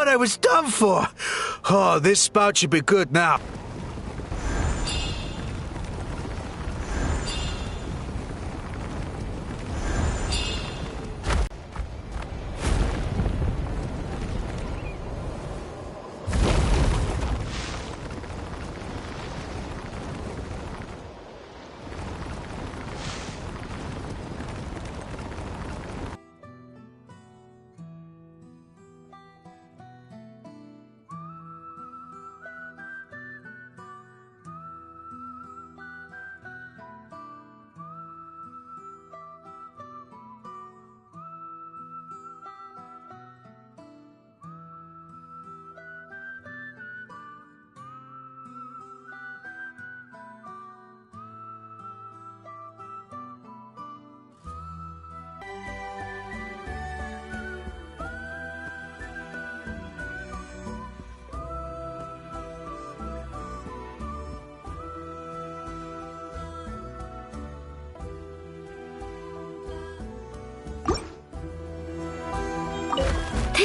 thought I was done for. Oh, this spout should be good now.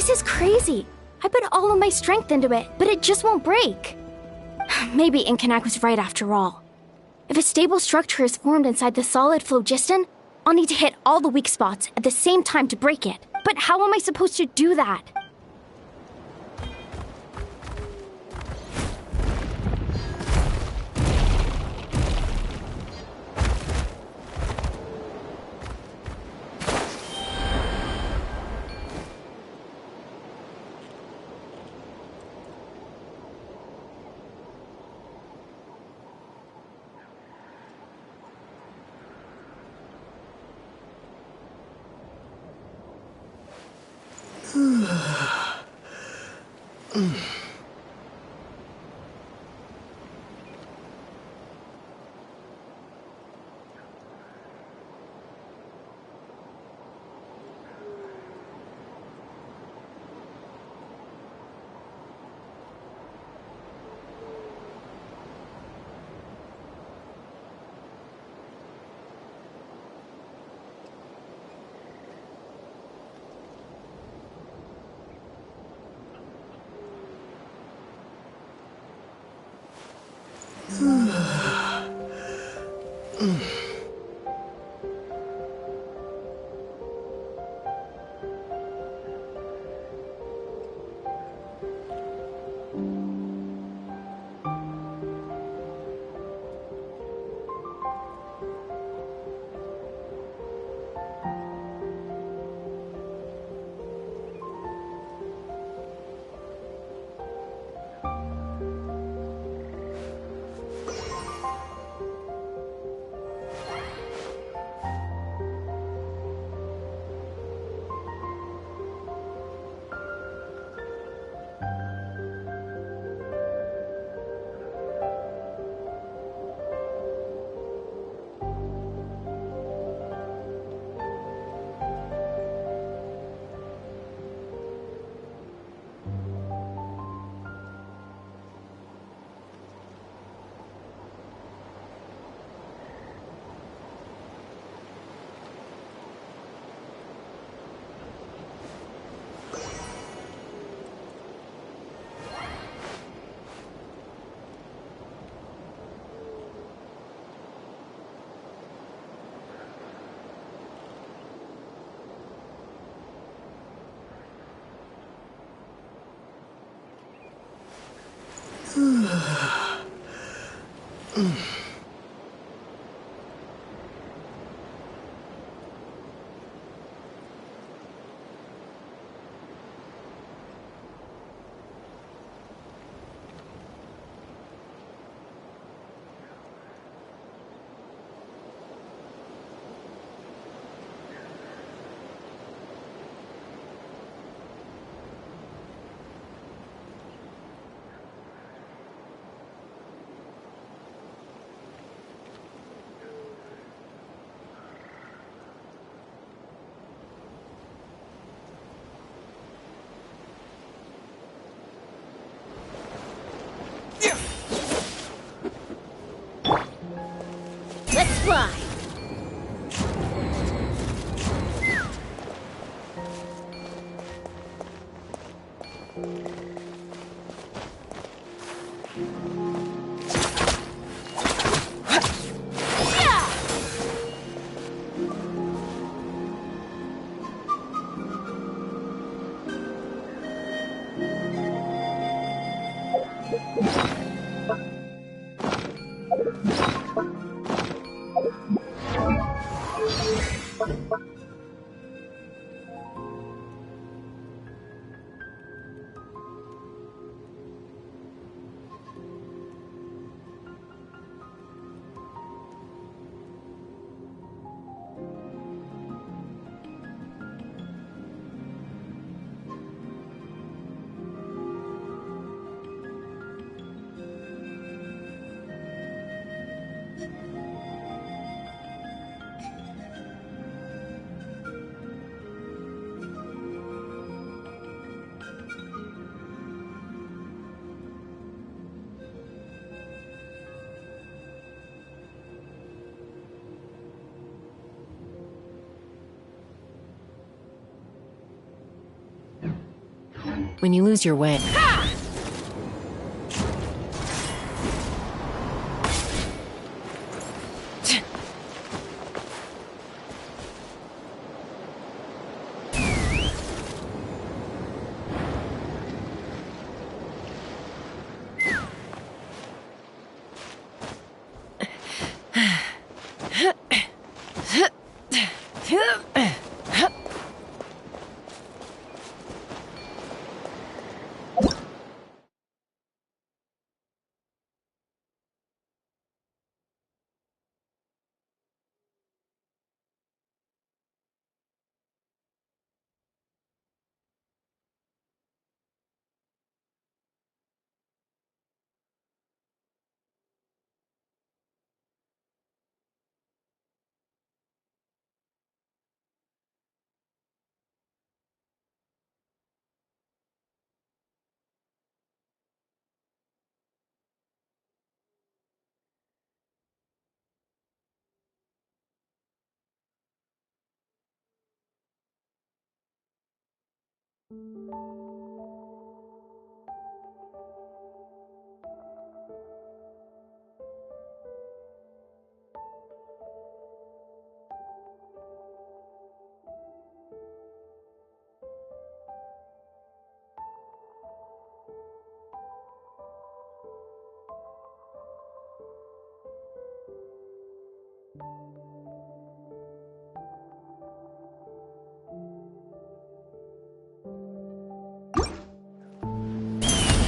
This is crazy. I put all of my strength into it, but it just won't break. Maybe Inkanak was right after all. If a stable structure is formed inside the solid phlogiston, I'll need to hit all the weak spots at the same time to break it. But how am I supposed to do that? Let's fly! When you lose your way.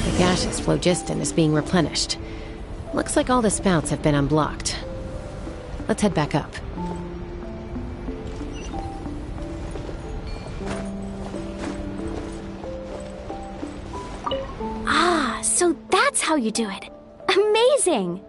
The gaseous phlogiston is being replenished. Looks like all the spouts have been unblocked. Let's head back up. Ah, so that's how you do it. Amazing!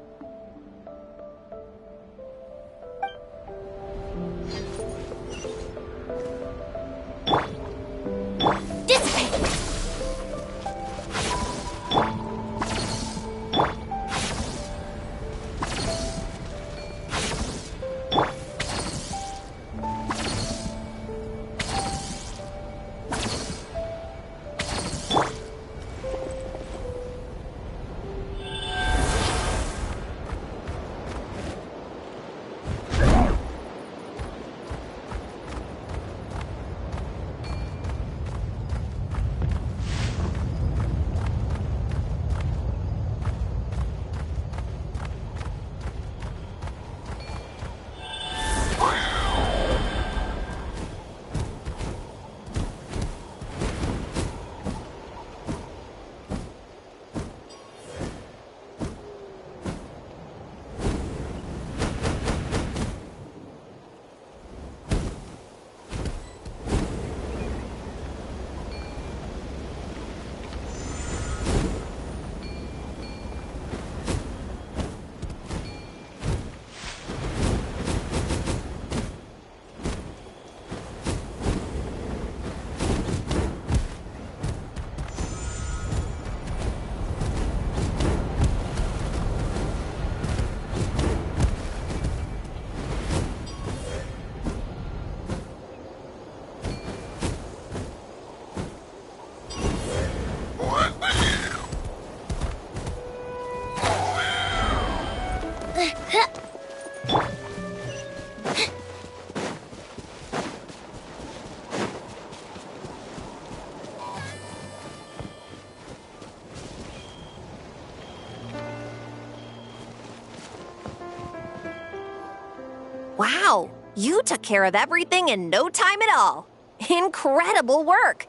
Wow, you took care of everything in no time at all. Incredible work.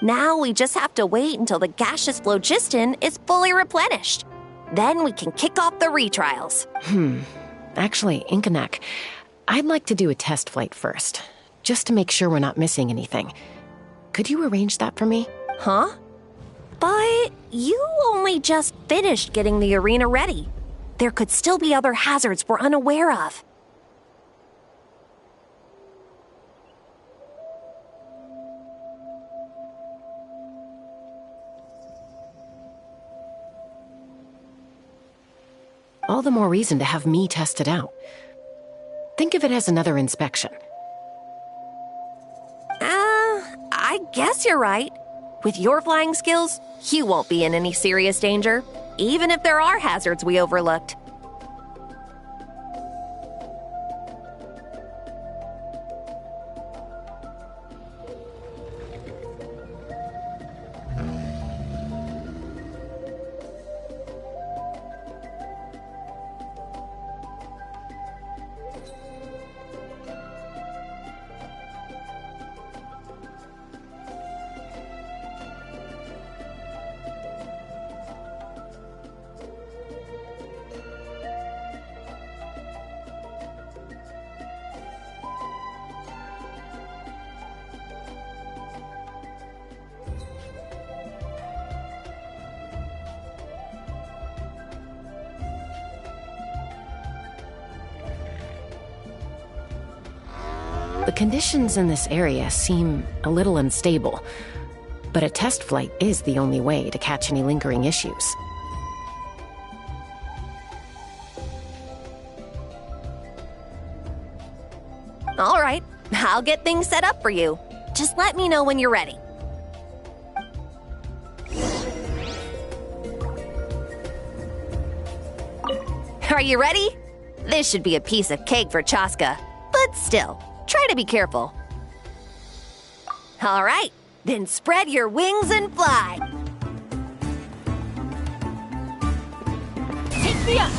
Now we just have to wait until the gaseous phlogiston is fully replenished. Then we can kick off the retrials. Actually, Inkanak, I'd like to do a test flight first, just to make sure we're not missing anything. Could you arrange that for me? Huh? But you only just finished getting the arena ready. There could still be other hazards we're unaware of. All the more reason to have me test it out. Think of it as another inspection. I guess you're right. With your flying skills, you won't be in any serious danger, even if there are hazards we overlooked. The conditions in this area seem a little unstable, but a test flight is the only way to catch any lingering issues. All right, I'll get things set up for you. Just let me know when you're ready. Are you ready? This should be a piece of cake for Chaska, but still, try to be careful. All right, then spread your wings and fly. Take me up!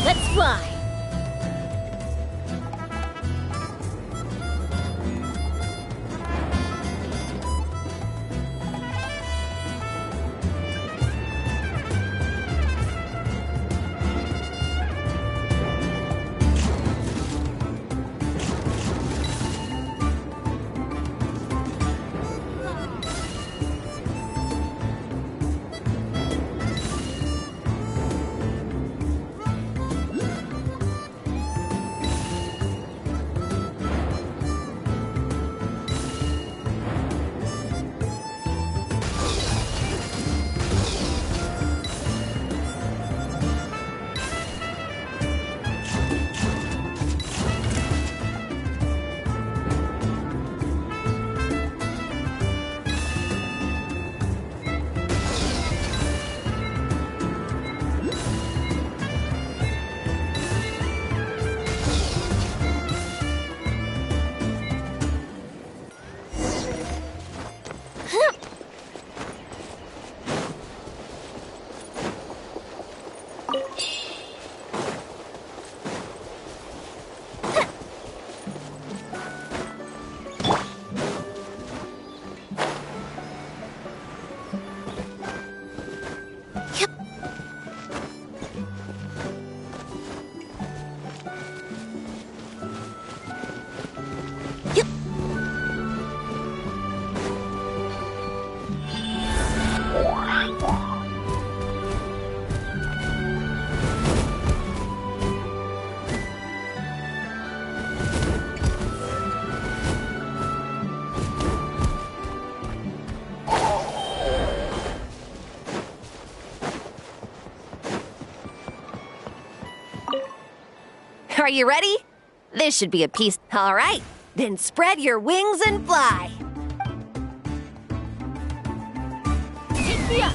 Let's fly! Are you ready? This should be a piece. All right, then spread your wings and fly. Giddy up!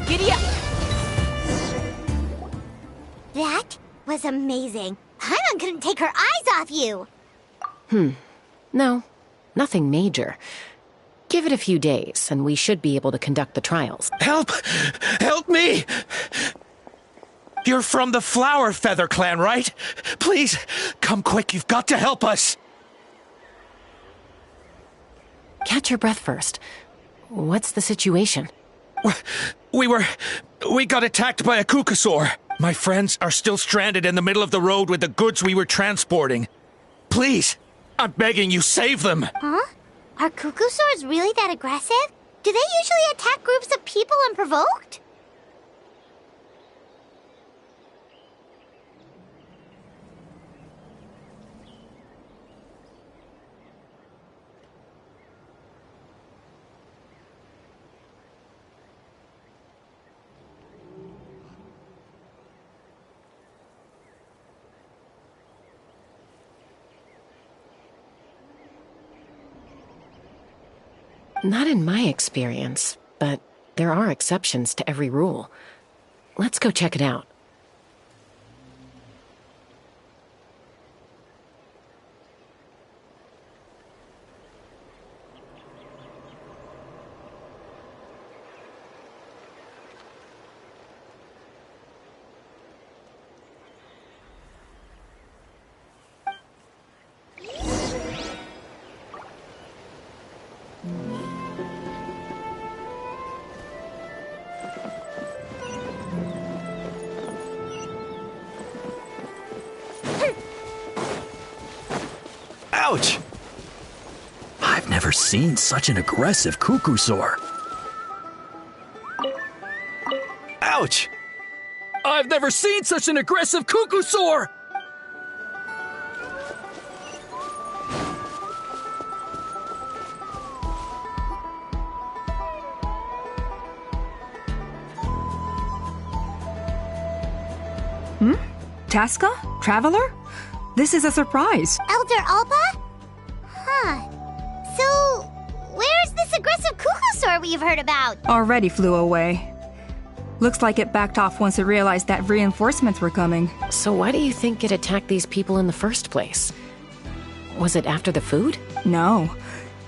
Giddy up! That was amazing. Paimon couldn't take her eyes off you. No, nothing major. Give it a few days, and we should be able to conduct the trials. Help! Help me! You're from the Flower Feather clan, right? Please, come quick, you've got to help us! Catch your breath first. What's the situation? We got attacked by a Kukasaur. My friends are still stranded in the middle of the road with the goods we were transporting. Please, I'm begging you, save them! Huh? Are Kukusaurs really that aggressive? Do they usually attack groups of people unprovoked? Not in my experience, but there are exceptions to every rule. Let's go check it out. Ouch! I've never seen such an aggressive Kukusaur. Ouch! I've never seen such an aggressive Kukusaur! Tasca? Traveler? This is a surprise. Elder Alpa? Huh. So, where's this aggressive Kukusaur we've heard about? Already flew away. Looks like it backed off once it realized that reinforcements were coming. So why do you think it attacked these people in the first place? Was it after the food? No.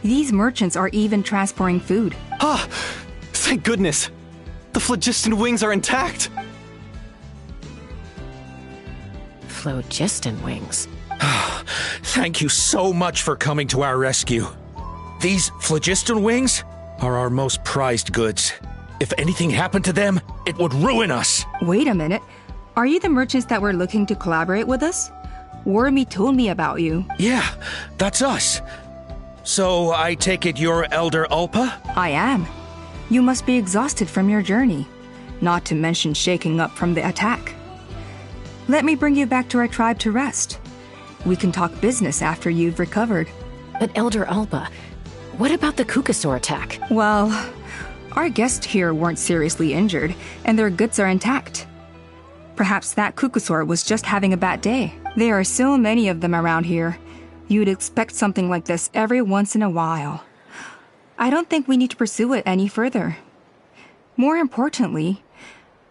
These merchants are even transporting food. Ah! Thank goodness! The phlogiston wings are intact! Phlogiston wings. Thank you so much for coming to our rescue. These phlogiston wings are our most prized goods. If anything happened to them, it would ruin us. Wait a minute. Are you the merchants that were looking to collaborate with us? Wormy told me about you. Yeah, that's us. So I take it you're Elder Ulpa? I am. You must be exhausted from your journey, not to mention shaking up from the attack. Let me bring you back to our tribe to rest. We can talk business after you've recovered. But Elder Alpa, what about the Kukasaur attack? Well, our guests here weren't seriously injured, and their goods are intact. Perhaps that Kukasaur was just having a bad day. There are so many of them around here. You'd expect something like this every once in a while. I don't think we need to pursue it any further. More importantly,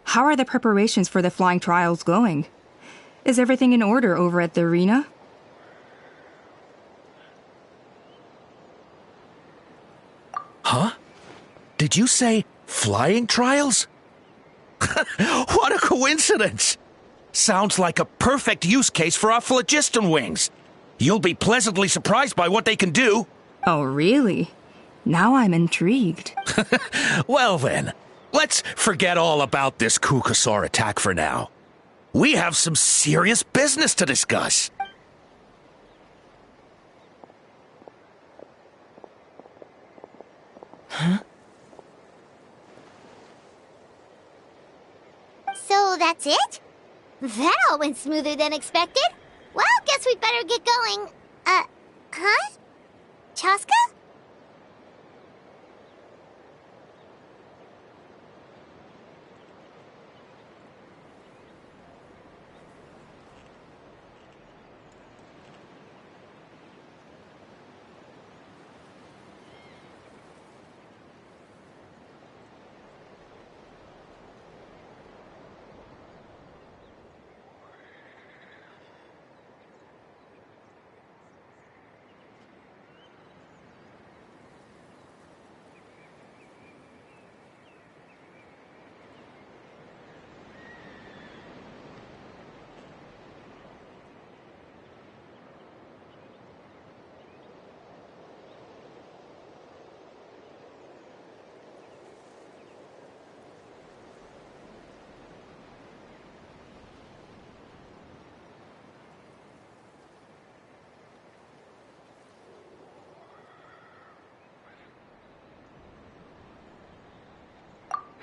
how are the preparations for the flying trials going? Is everything in order over at the arena? Did you say flying trials? What a coincidence! Sounds like a perfect use case for our phlogiston wings. You'll be pleasantly surprised by what they can do. Oh, really? Now I'm intrigued. Well then, let's forget all about this Kukusaur attack for now. We have some serious business to discuss. Huh? So that's it? That all went smoother than expected. Well, guess we better get going. Huh? Chaska?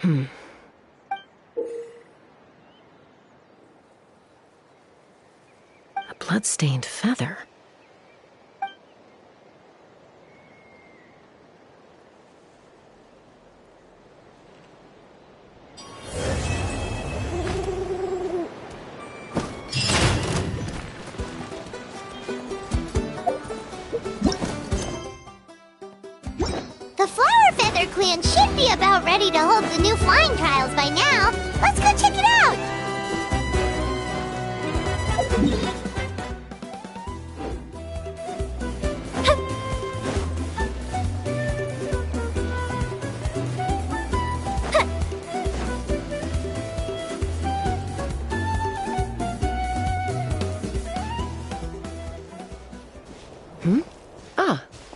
A blood-stained feather. The Flower Feather Clan should be about ready to hold the new flying trials by now. Let's go check it out!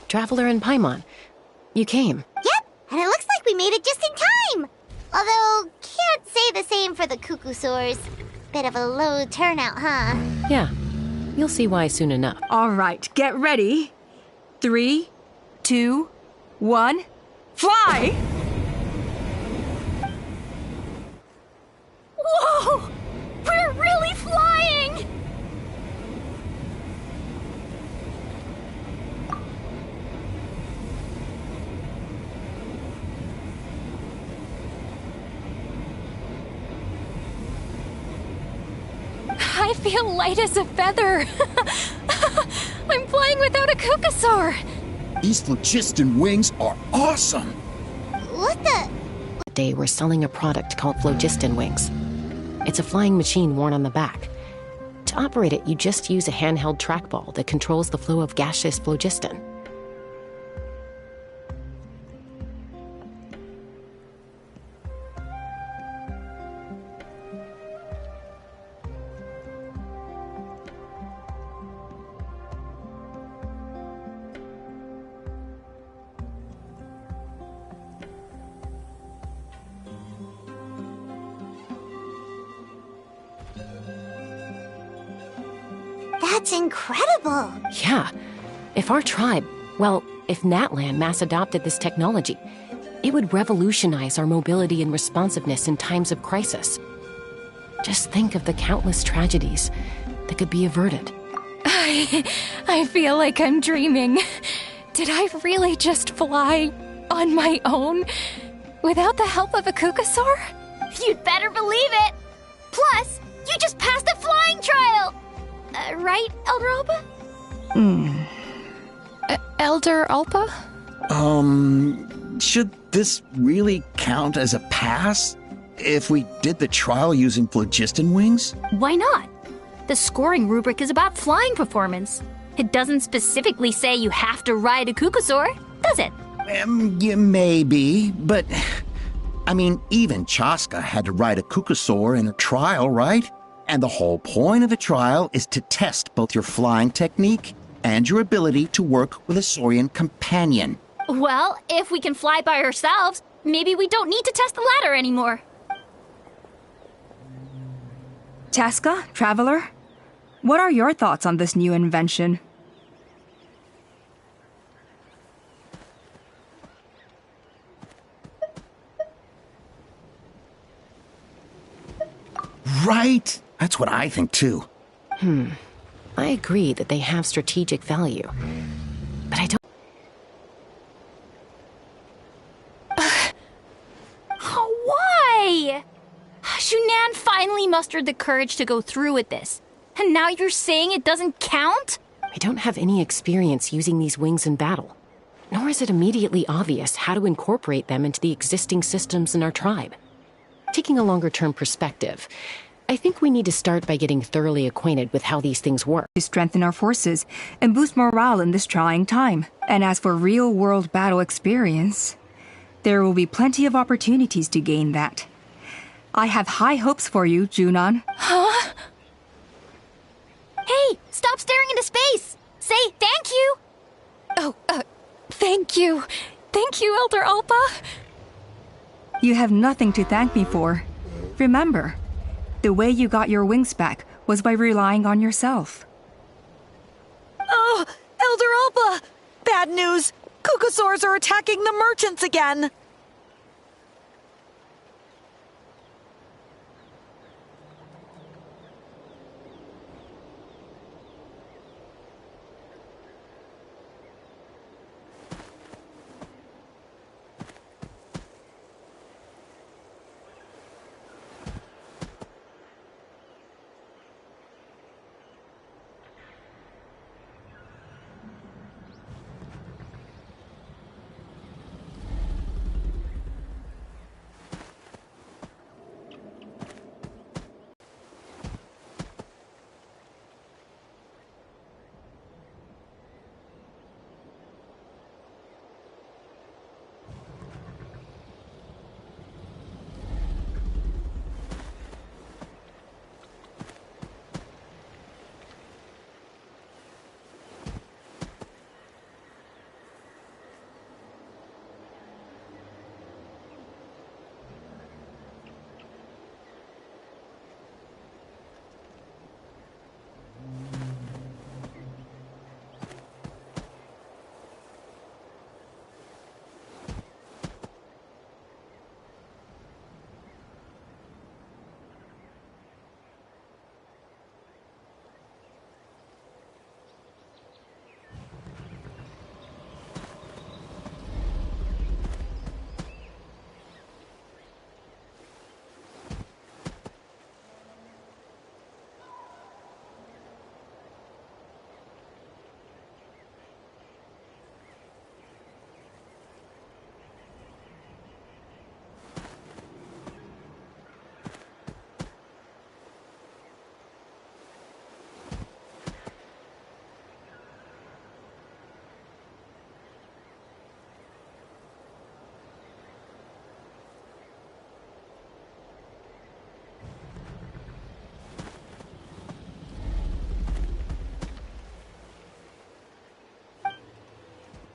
Traveler and Paimon. You came. Yep, and it looks like we made it just in time. Although, can't say the same for the Kukusaurs. Bit of a low turnout, huh? Yeah, you'll see why soon enough. All right, get ready. 3, 2, 1, fly! Whoa! We're really flying! I feel light as a feather. I'm flying without a Kukusaur. These phlogiston wings are awesome. What the? Day we're selling a product called phlogiston wings. It's a flying machine worn on the back. To operate it, you just use a handheld trackball that controls the flow of gaseous phlogiston. That's incredible! Yeah. If our tribe, well, if Natlan mass adopted this technology, it would revolutionize our mobility and responsiveness in times of crisis. Just think of the countless tragedies that could be averted. I feel like I'm dreaming. Did I really just fly on my own without the help of a Kukusaur? You'd better believe it! Plus, you just passed the flying trial! Right, Elder Alpa? Elder Alpa? Should this really count as a pass if we did the trial using phlogiston wings? Why not? The scoring rubric is about flying performance. It doesn't specifically say you have to ride a Kukusaur, does it? You may be, but... I mean, even Chaska had to ride a Kukusaur in a trial, right? And the whole point of a trial is to test both your flying technique and your ability to work with a Saurian companion. Well, if we can fly by ourselves, maybe we don't need to test the ladder anymore. Chaska, Traveler, what are your thoughts on this new invention? Right? That's what I think, too. I agree that they have strategic value. But I don't... Why? Shunan finally mustered the courage to go through with this. And now you're saying it doesn't count? I don't have any experience using these wings in battle. Nor is it immediately obvious how to incorporate them into the existing systems in our tribe. Taking a longer-term perspective, I think we need to start by getting thoroughly acquainted with how these things work. To strengthen our forces and boost morale in this trying time. And as for real-world battle experience, there will be plenty of opportunities to gain that. I have high hopes for you, Junon. Huh? Hey, stop staring into space! Say thank you! Oh, thank you. Thank you, Elder Alpa. You have nothing to thank me for. Remember, the way you got your wings back was by relying on yourself. Oh, Elder Alpa! Bad news! Kukusaurs are attacking the merchants again!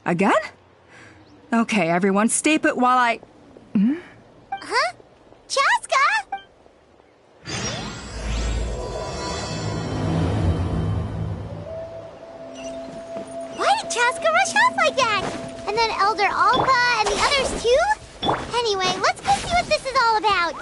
Again? Okay, everyone, stay put while I... Huh? Chaska? Why did Chaska rush off like that? And then Elder Alpa and the others too? Anyway, let's go see what this is all about.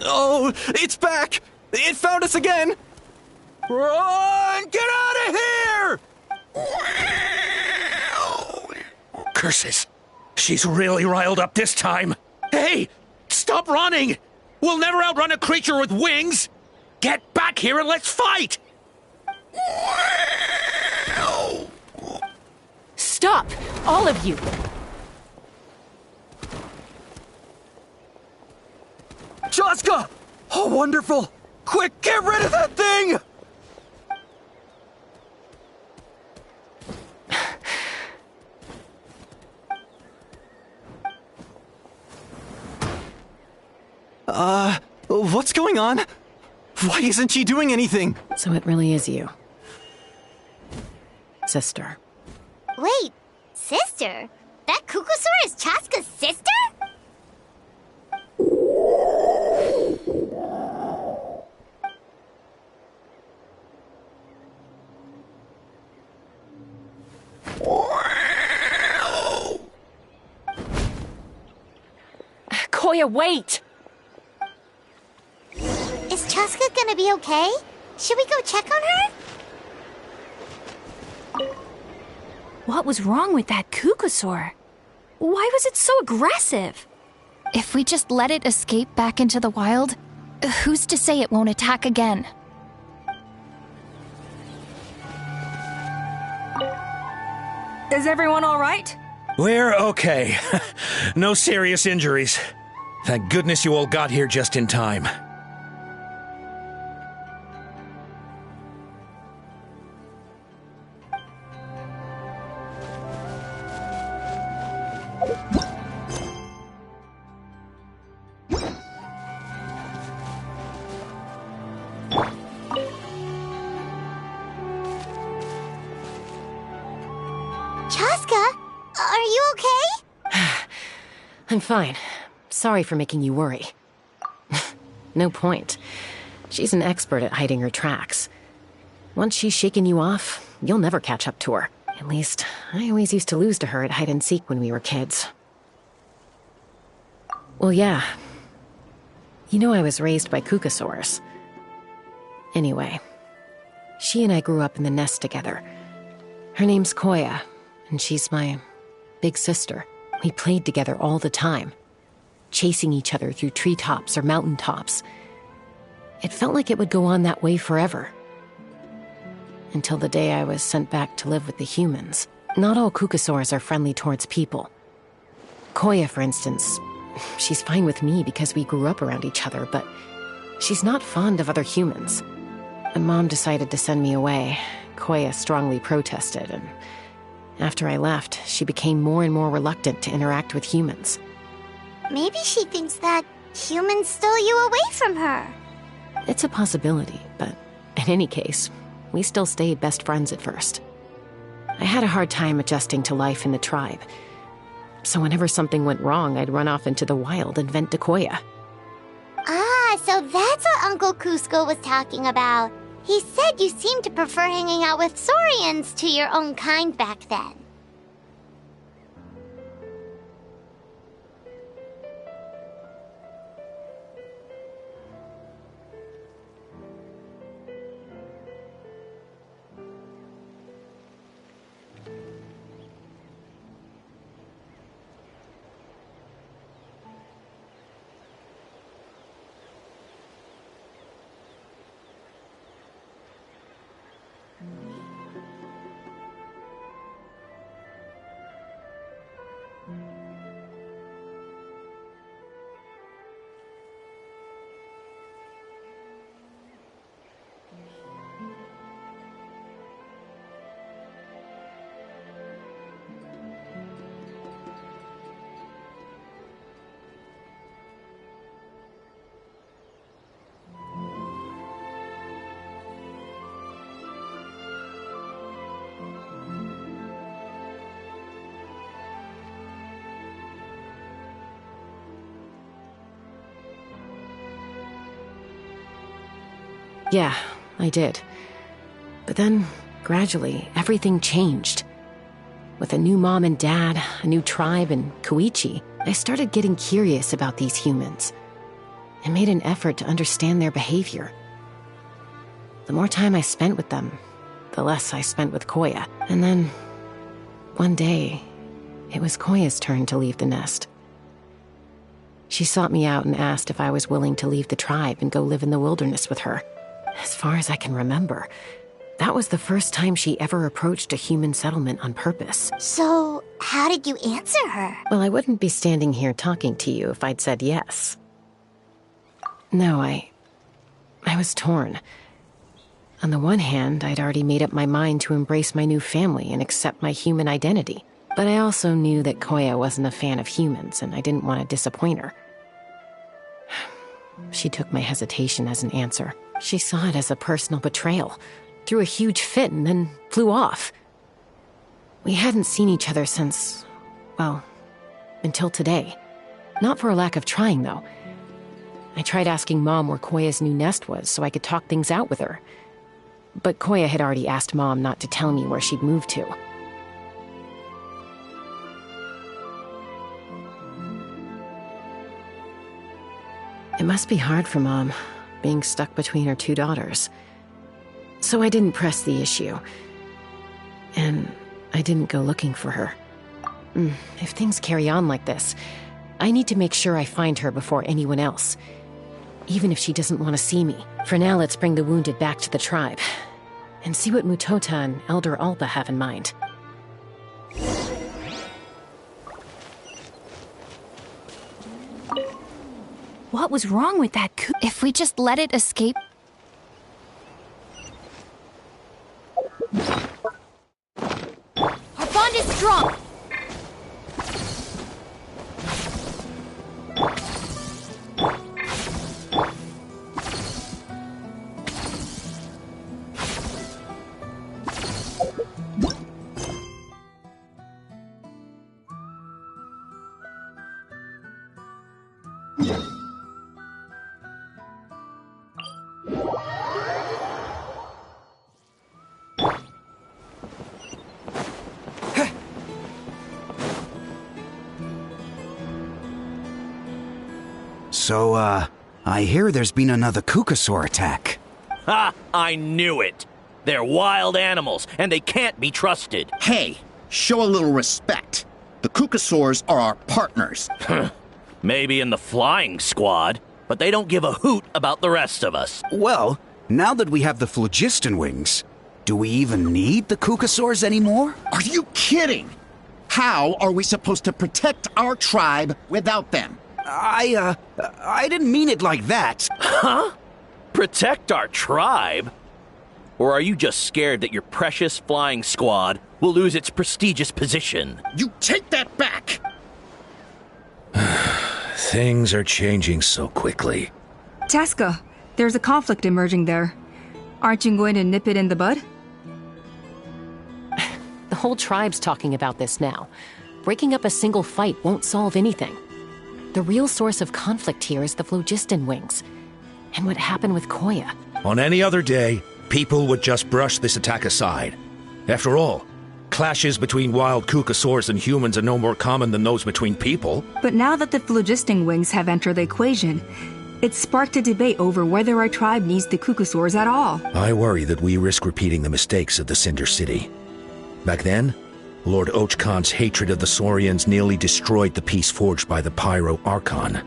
Oh, it's back! It found us again! Run! Get out of here! Curses. She's really riled up this time. Hey! Stop running! We'll never outrun a creature with wings! Get back here and let's fight! Stop! All of you! Chaska! Oh, wonderful! Quick, get rid of that thing! What's going on? Why isn't she doing anything? So it really is you. Sister. Wait, sister? That Kukusaur is Chaska's sister? Koya, wait! Is Chaska gonna be okay? Should we go check on her? What was wrong with that Kukusaur? Why was it so aggressive? If we just let it escape back into the wild, who's to say it won't attack again? Is everyone all right? We're okay. No serious injuries. Thank goodness you all got here just in time. Chaska, are you okay? I'm fine. Sorry for making you worry. No point. She's an expert at hiding her tracks. Once she's shaken you off, you'll never catch up to her. At least, I always used to lose to her at hide-and-seek when we were kids. Well, yeah. You know I was raised by Kukusaurs. Anyway, she and I grew up in the nest together. Her name's Koya, and she's my big sister. We played together all the time, chasing each other through treetops or mountaintops. It felt like it would go on that way forever. Until the day I was sent back to live with the humans. Not all Kukusaurs are friendly towards people. Koya, for instance, she's fine with me because we grew up around each other, but she's not fond of other humans. When Mom decided to send me away, Koya strongly protested, and after I left, she became more and more reluctant to interact with humans. Maybe she thinks that humans stole you away from her. It's a possibility, but in any case, we still stayed best friends at first. I had a hard time adjusting to life in the tribe, so whenever something went wrong, I'd run off into the wild and vent to Koya. Ah, so that's what Uncle Cusco was talking about. He said you seemed to prefer hanging out with Saurians to your own kind back then. Yeah, I did. But then, gradually, everything changed. With a new mom and dad, a new tribe, and Koichi, I started getting curious about these humans. I made an effort to understand their behavior. The more time I spent with them, the less I spent with Koya. And then, one day, it was Koya's turn to leave the nest. She sought me out and asked if I was willing to leave the tribe and go live in the wilderness with her. As far as I can remember, that was the first time she ever approached a human settlement on purpose. So, how did you answer her? Well, I wouldn't be standing here talking to you if I'd said yes. No, I was torn. On the one hand, I'd already made up my mind to embrace my new family and accept my human identity. But I also knew that Koya wasn't a fan of humans, and I didn't want to disappoint her. She took my hesitation as an answer. She saw it as a personal betrayal, threw a huge fit, and then flew off. We hadn't seen each other since, well, until today. Not for a lack of trying, though. I tried asking Mom where Koya's new nest was so I could talk things out with her. But Koya had already asked Mom not to tell me where she'd moved to. It must be hard for Mom, being stuck between her two daughters. So I didn't press the issue. And I didn't go looking for her. If things carry on like this, I need to make sure I find her before anyone else. Even if she doesn't want to see me. For now, let's bring the wounded back to the tribe. And see what Mutota and Elder Alba have in mind. What was wrong with that If we just let it escape... Our bond is strong! So, I hear there's been another Kukasaur attack. Ha! I knew it! They're wild animals, and they can't be trusted. Hey, show a little respect. The Kukasaurs are our partners. Maybe in the flying squad, but they don't give a hoot about the rest of us. Well, now that we have the phlogiston wings, do we even need the Kukasaurs anymore? Are you kidding? How are we supposed to protect our tribe without them? I didn't mean it like that. Huh? Protect our tribe? Or are you just scared that your precious flying squad will lose its prestigious position? You take that back! Things are changing so quickly. Chaska, there's a conflict emerging there. Aren't you going to nip it in the bud? The whole tribe's talking about this now. Breaking up a single fight won't solve anything. The real source of conflict here is the phlogiston wings. And what happened with Koya. On any other day, people would just brush this attack aside. After all, clashes between wild Kukasaurs and humans are no more common than those between people. But now that the phlogiston wings have entered the equation, it's sparked a debate over whether our tribe needs the Kukasaurs at all. I worry that we risk repeating the mistakes of the Cinder City. Back then, Lord Ochkon's hatred of the Saurians nearly destroyed the peace forged by the Pyro Archon.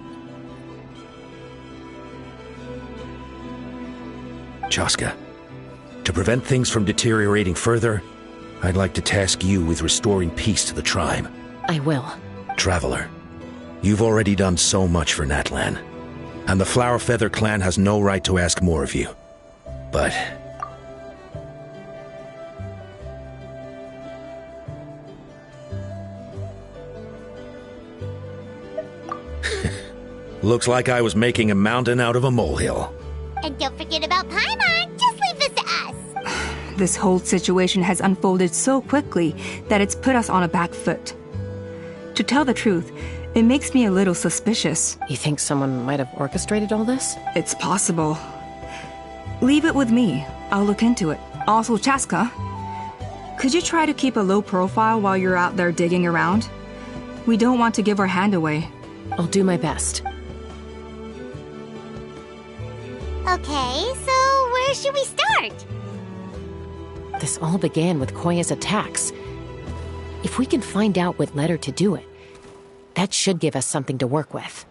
Chaska, to prevent things from deteriorating further, I'd like to task you with restoring peace to the tribe. I will. Traveler, you've already done so much for Natlan, and the Flower Feather clan has no right to ask more of you. But looks like I was making a mountain out of a molehill. And don't forget about Paimon. Just leave this to us. This whole situation has unfolded so quickly that it's put us on a back foot. To tell the truth, it makes me a little suspicious. You think someone might have orchestrated all this? It's possible. Leave it with me. I'll look into it. Also, Chaska, could you try to keep a low profile while you're out there digging around? We don't want to give our hand away. I'll do my best. Okay, so where should we start? This all began with Koya's attacks. If we can find out what led her to do it, that should give us something to work with.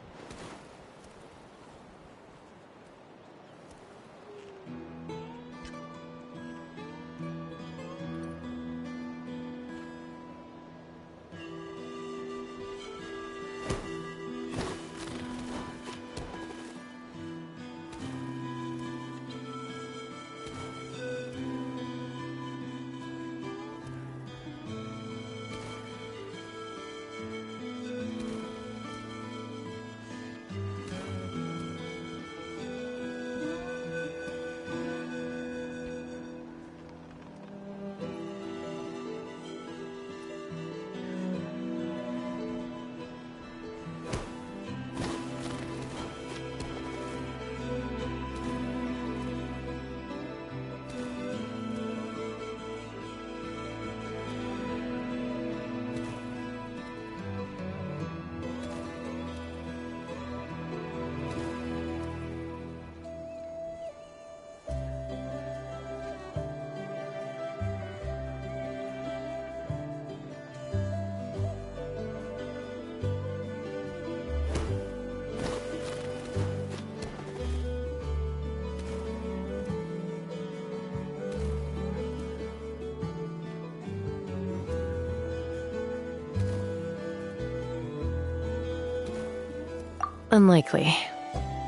Unlikely.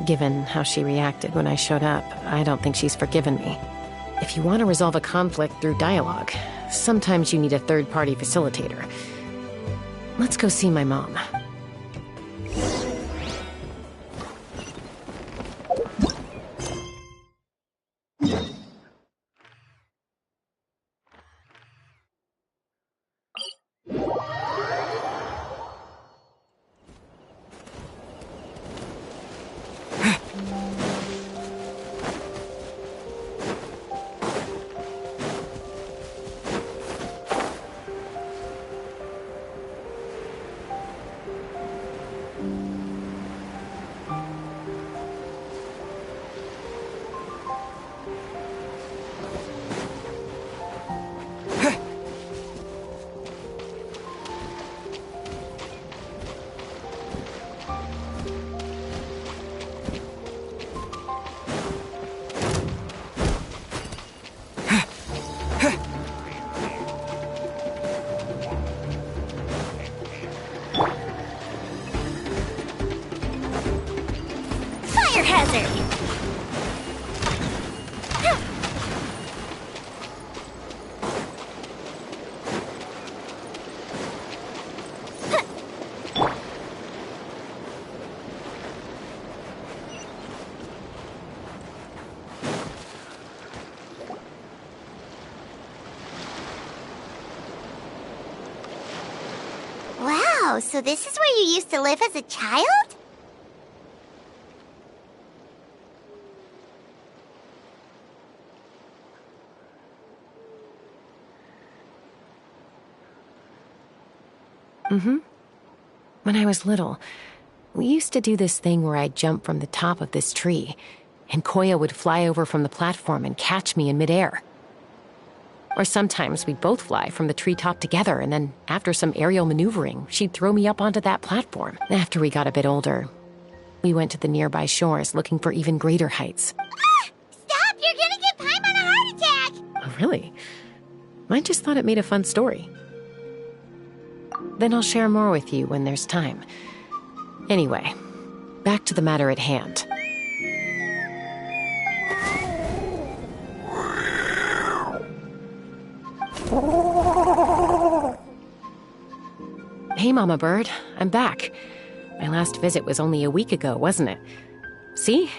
Given how she reacted when I showed up, I don't think she's forgiven me. If you want to resolve a conflict through dialogue, sometimes you need a third-party facilitator. Let's go see my mom. Wow, so this is where you used to live as a child? Mm-hmm. When I was little, we used to do this thing where I'd jump from the top of this tree, and Koya would fly over from the platform and catch me in midair. Or sometimes we'd both fly from the treetop together, and then after some aerial maneuvering, she'd throw me up onto that platform. After we got a bit older, we went to the nearby shores looking for even greater heights. Ah! Stop! You're gonna give Paimon a heart attack! Oh, really? I just thought it made a fun story. Then I'll share more with you when there's time. Anyway, back to the matter at hand. Hey, Mama Bird. I'm back. My last visit was only a week ago, wasn't it? See?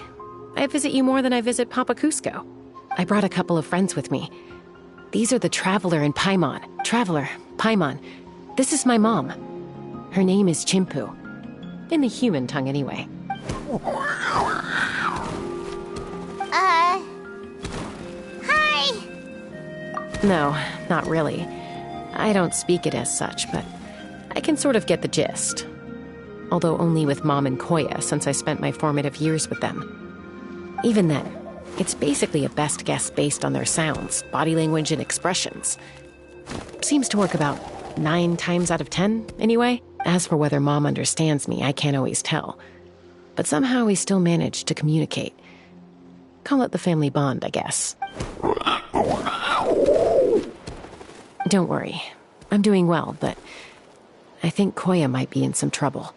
I visit you more than I visit Papa Cusco. I brought a couple of friends with me. These are the Traveler and Paimon. Traveler, Paimon. This is my mom. Her name is Chimpu. In the human tongue, anyway. Hi. No, not really. I don't speak it as such, but I can sort of get the gist. Although only with Mom and Koya, since I spent my formative years with them. Even then, It's basically a best guess based on their sounds, body language, and expressions. Seems to work about 9 times out of 10, anyway. As for whether Mom understands me, I can't always tell. But somehow we still manage to communicate. Call it the family bond, I guess. Don't worry. I'm doing well, but I think Koya might be in some trouble.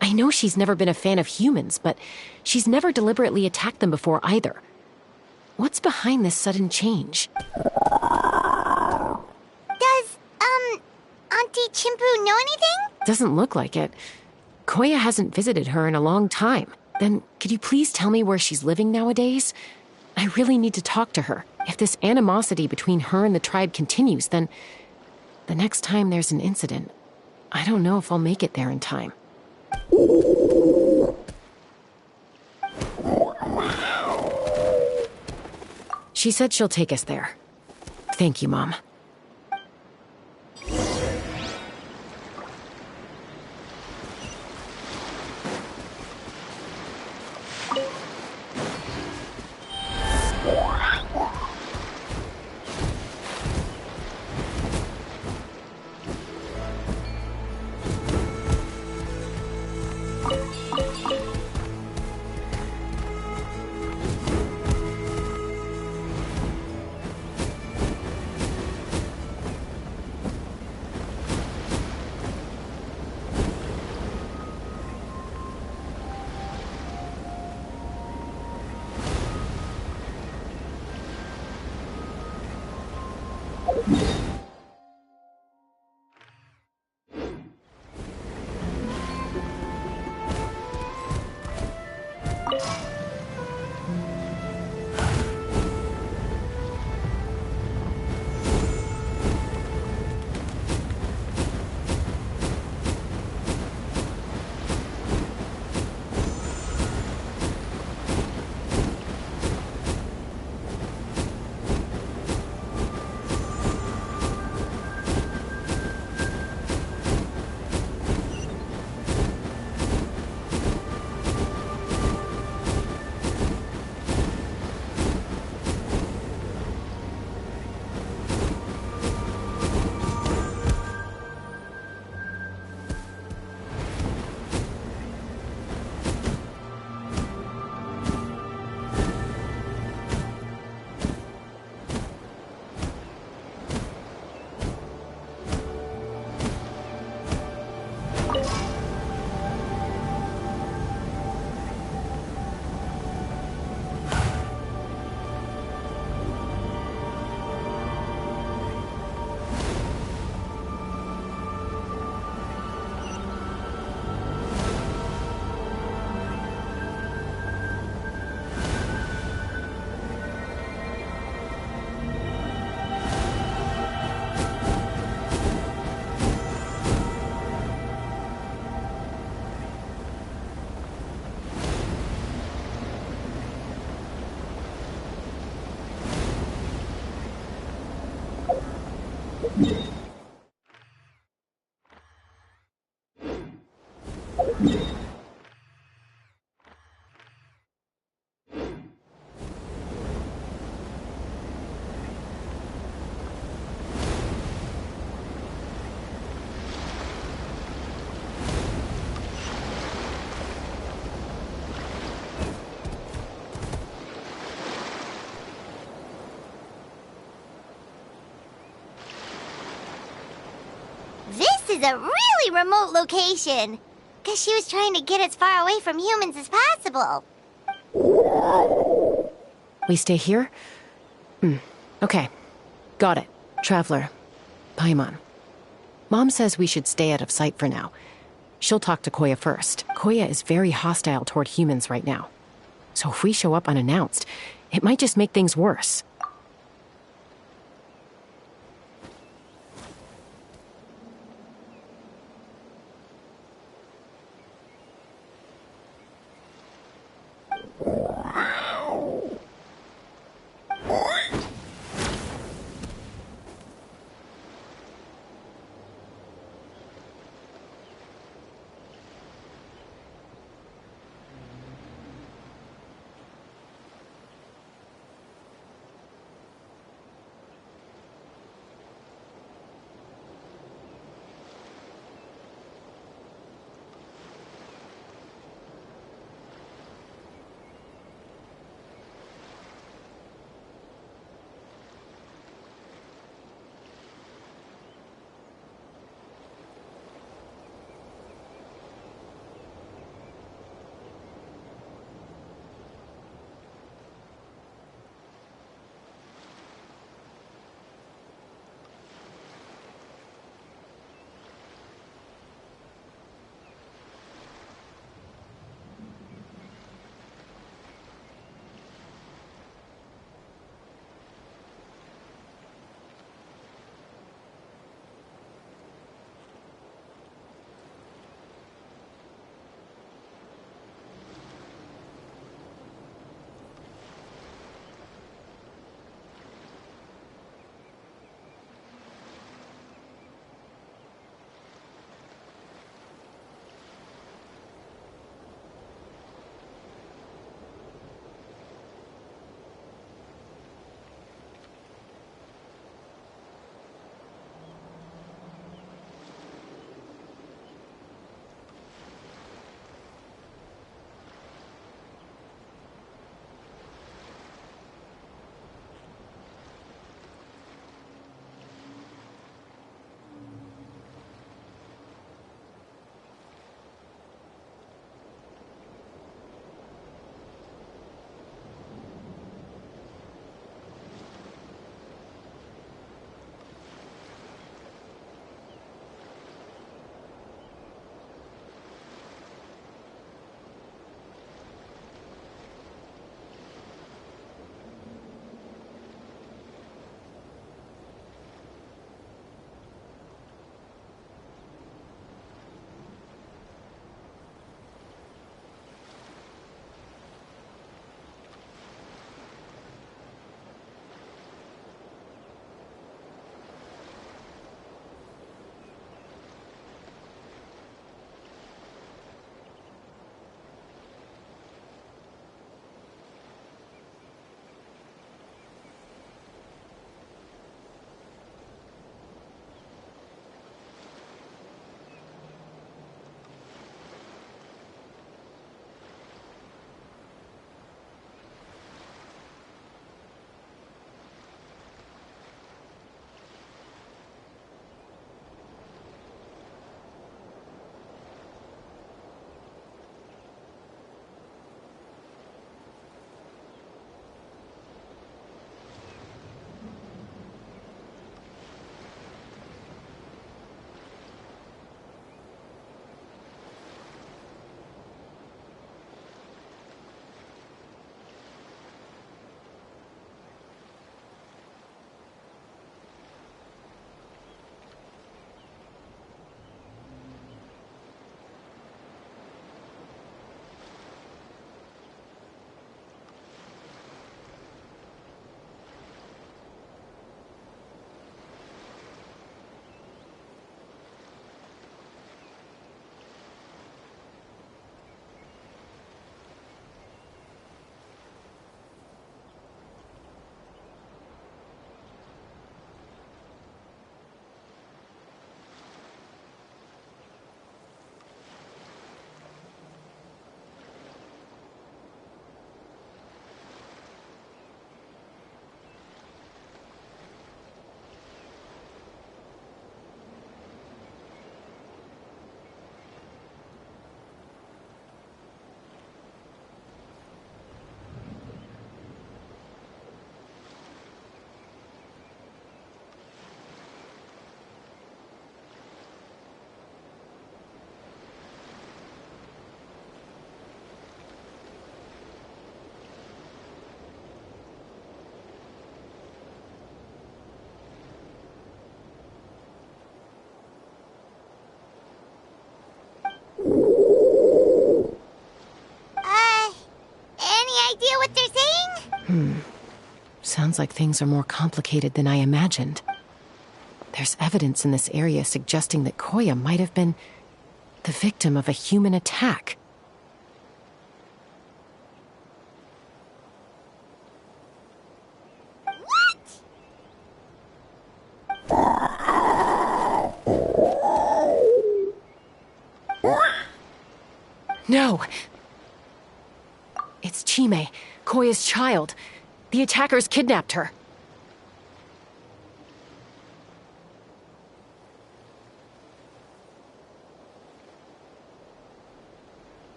I know she's never been a fan of humans, but she's never deliberately attacked them before either. What's behind this sudden change? Does, Auntie Chimpu know anything? Doesn't look like it. Koya hasn't visited her in a long time. Then, could you please tell me where she's living nowadays? I really need to talk to her. If this animosity between her and the tribe continues, then the next time there's an incident, I don't know if I'll make it there in time. She said she'll take us there. Thank you, Mom. This is a really remote location. Guess she was trying to get as far away from humans as possible. We stay here? Okay. Got it. Traveler. Paimon. Mom says we should stay out of sight for now. She'll talk to Koya first. Koya is very hostile toward humans right now. So if we show up unannounced, it might just make things worse. Sounds like things are more complicated than I imagined. There's evidence in this area suggesting that Koya might have been the victim of a human attack. No! It's Chime, Koya's child. The attackers kidnapped her.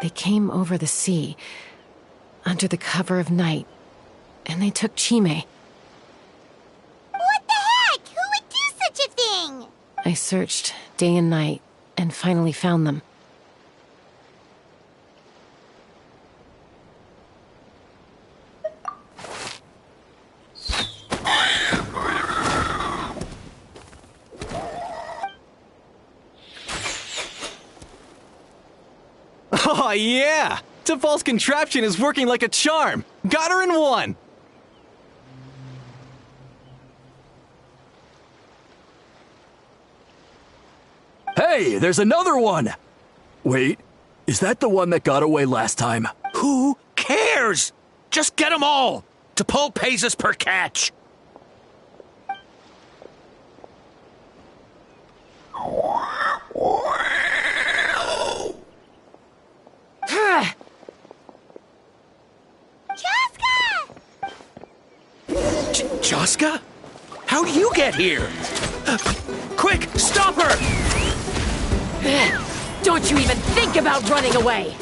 They came over the sea, under the cover of night, and they took Chime. What the heck? Who would do such a thing? I searched day and night, and finally found them. Oh, yeah! T'Pol's contraption is working like a charm! Got her in one! Hey, there's another one! Wait, is that the one that got away last time? Who cares? Just get them all. T'Pol pays us per catch. Joska? How'd you get here? Quick, stop her! Don't you even think about running away!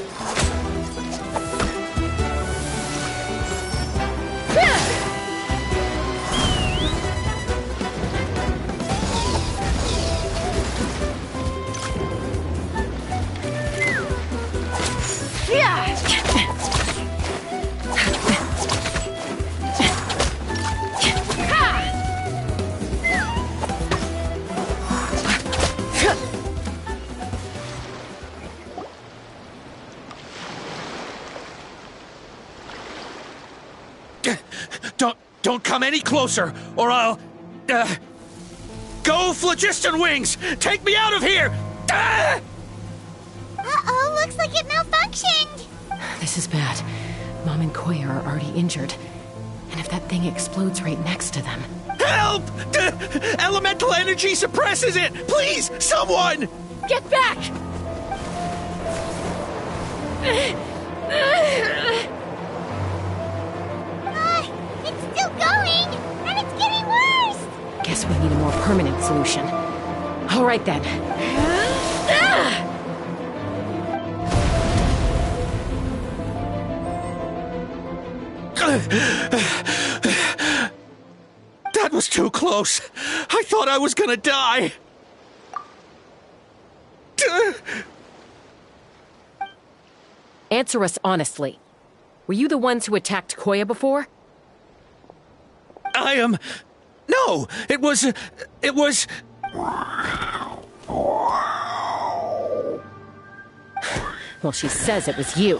Don't come any closer, or I'll... Go, Phlogiston Wings! Take me out of here! Uh-oh, looks like it malfunctioned. This is bad. Mom and Koya are already injured. And if that thing explodes right next to them... Help! Elemental energy suppresses it! Please, someone! Get back! It's still going, and it's getting worse. Guess we need a more permanent solution. All right, then. That was too close. I thought I was gonna die. Answer us honestly. Were you the ones who attacked Koya before? I am... No, it was... Well, she says it was you.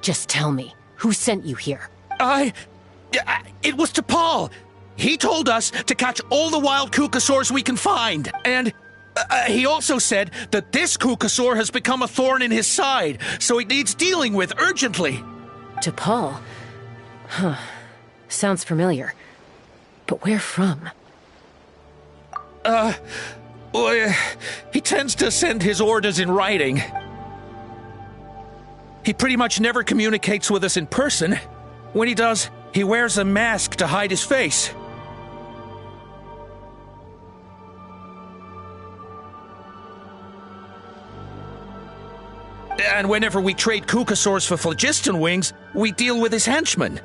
Just tell me, who sent you here? It was T'Pol. He told us to catch all the wild Kukasaurs we can find, and... he also said that this Kukasaur has become a thorn in his side, so it needs dealing with urgently. T'Pol? Huh. Sounds familiar. But where from? Well, he tends to send his orders in writing. He pretty much never communicates with us in person. When he does, he wears a mask to hide his face. And whenever we trade Kukasaurs for Phlogiston Wings, we deal with his henchmen.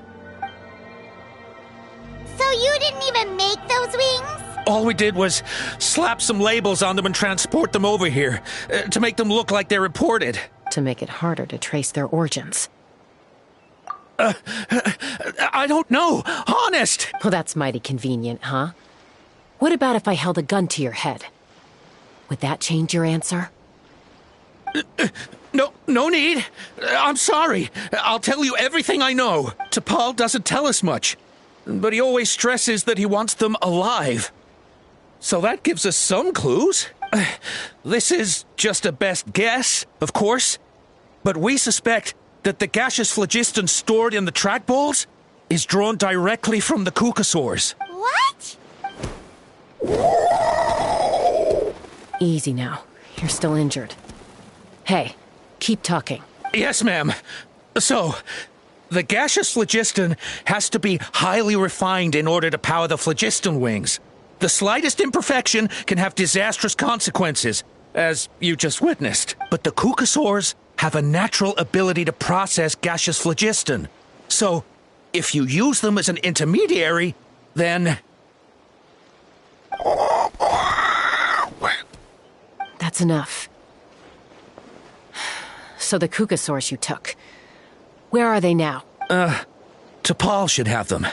So you didn't even make those wings? All we did was slap some labels on them and transport them over here, to make them look like they're imported. To make it harder to trace their origins. I don't know, honest! Well, that's mighty convenient, huh? What about if I held a gun to your head? Would that change your answer? No need. I'm sorry. I'll tell you everything I know. T'Pol doesn't tell us much, but he always stresses that he wants them alive. So that gives us some clues. This is just a best guess, of course, but we suspect that the gaseous phlogiston stored in the track balls is drawn directly from the Kukasaurs. What? Easy now. You're still injured. Hey, keep talking. Yes, ma'am. So, the gaseous phlogiston has to be highly refined in order to power the phlogiston wings. The slightest imperfection can have disastrous consequences, as you just witnessed. But the Kukasaurs have a natural ability to process gaseous phlogiston. So, if you use them as an intermediary, then... That's enough. So the Kukasaurs you took, where are they now? T'Pol should have them.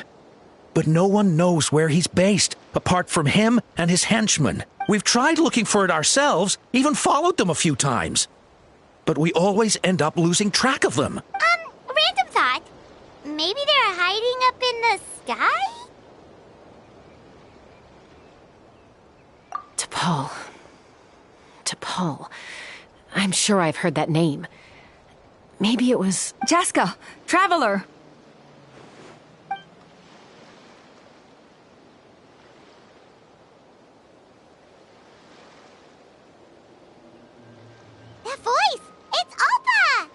But no one knows where he's based, apart from him and his henchmen. We've tried looking for it ourselves, even followed them a few times. But we always end up losing track of them. Random thought. Maybe they're hiding up in the sky? T'Pol. I'm sure I've heard that name. Maybe it was... Jaska! Traveler! That voice! It's Alpa!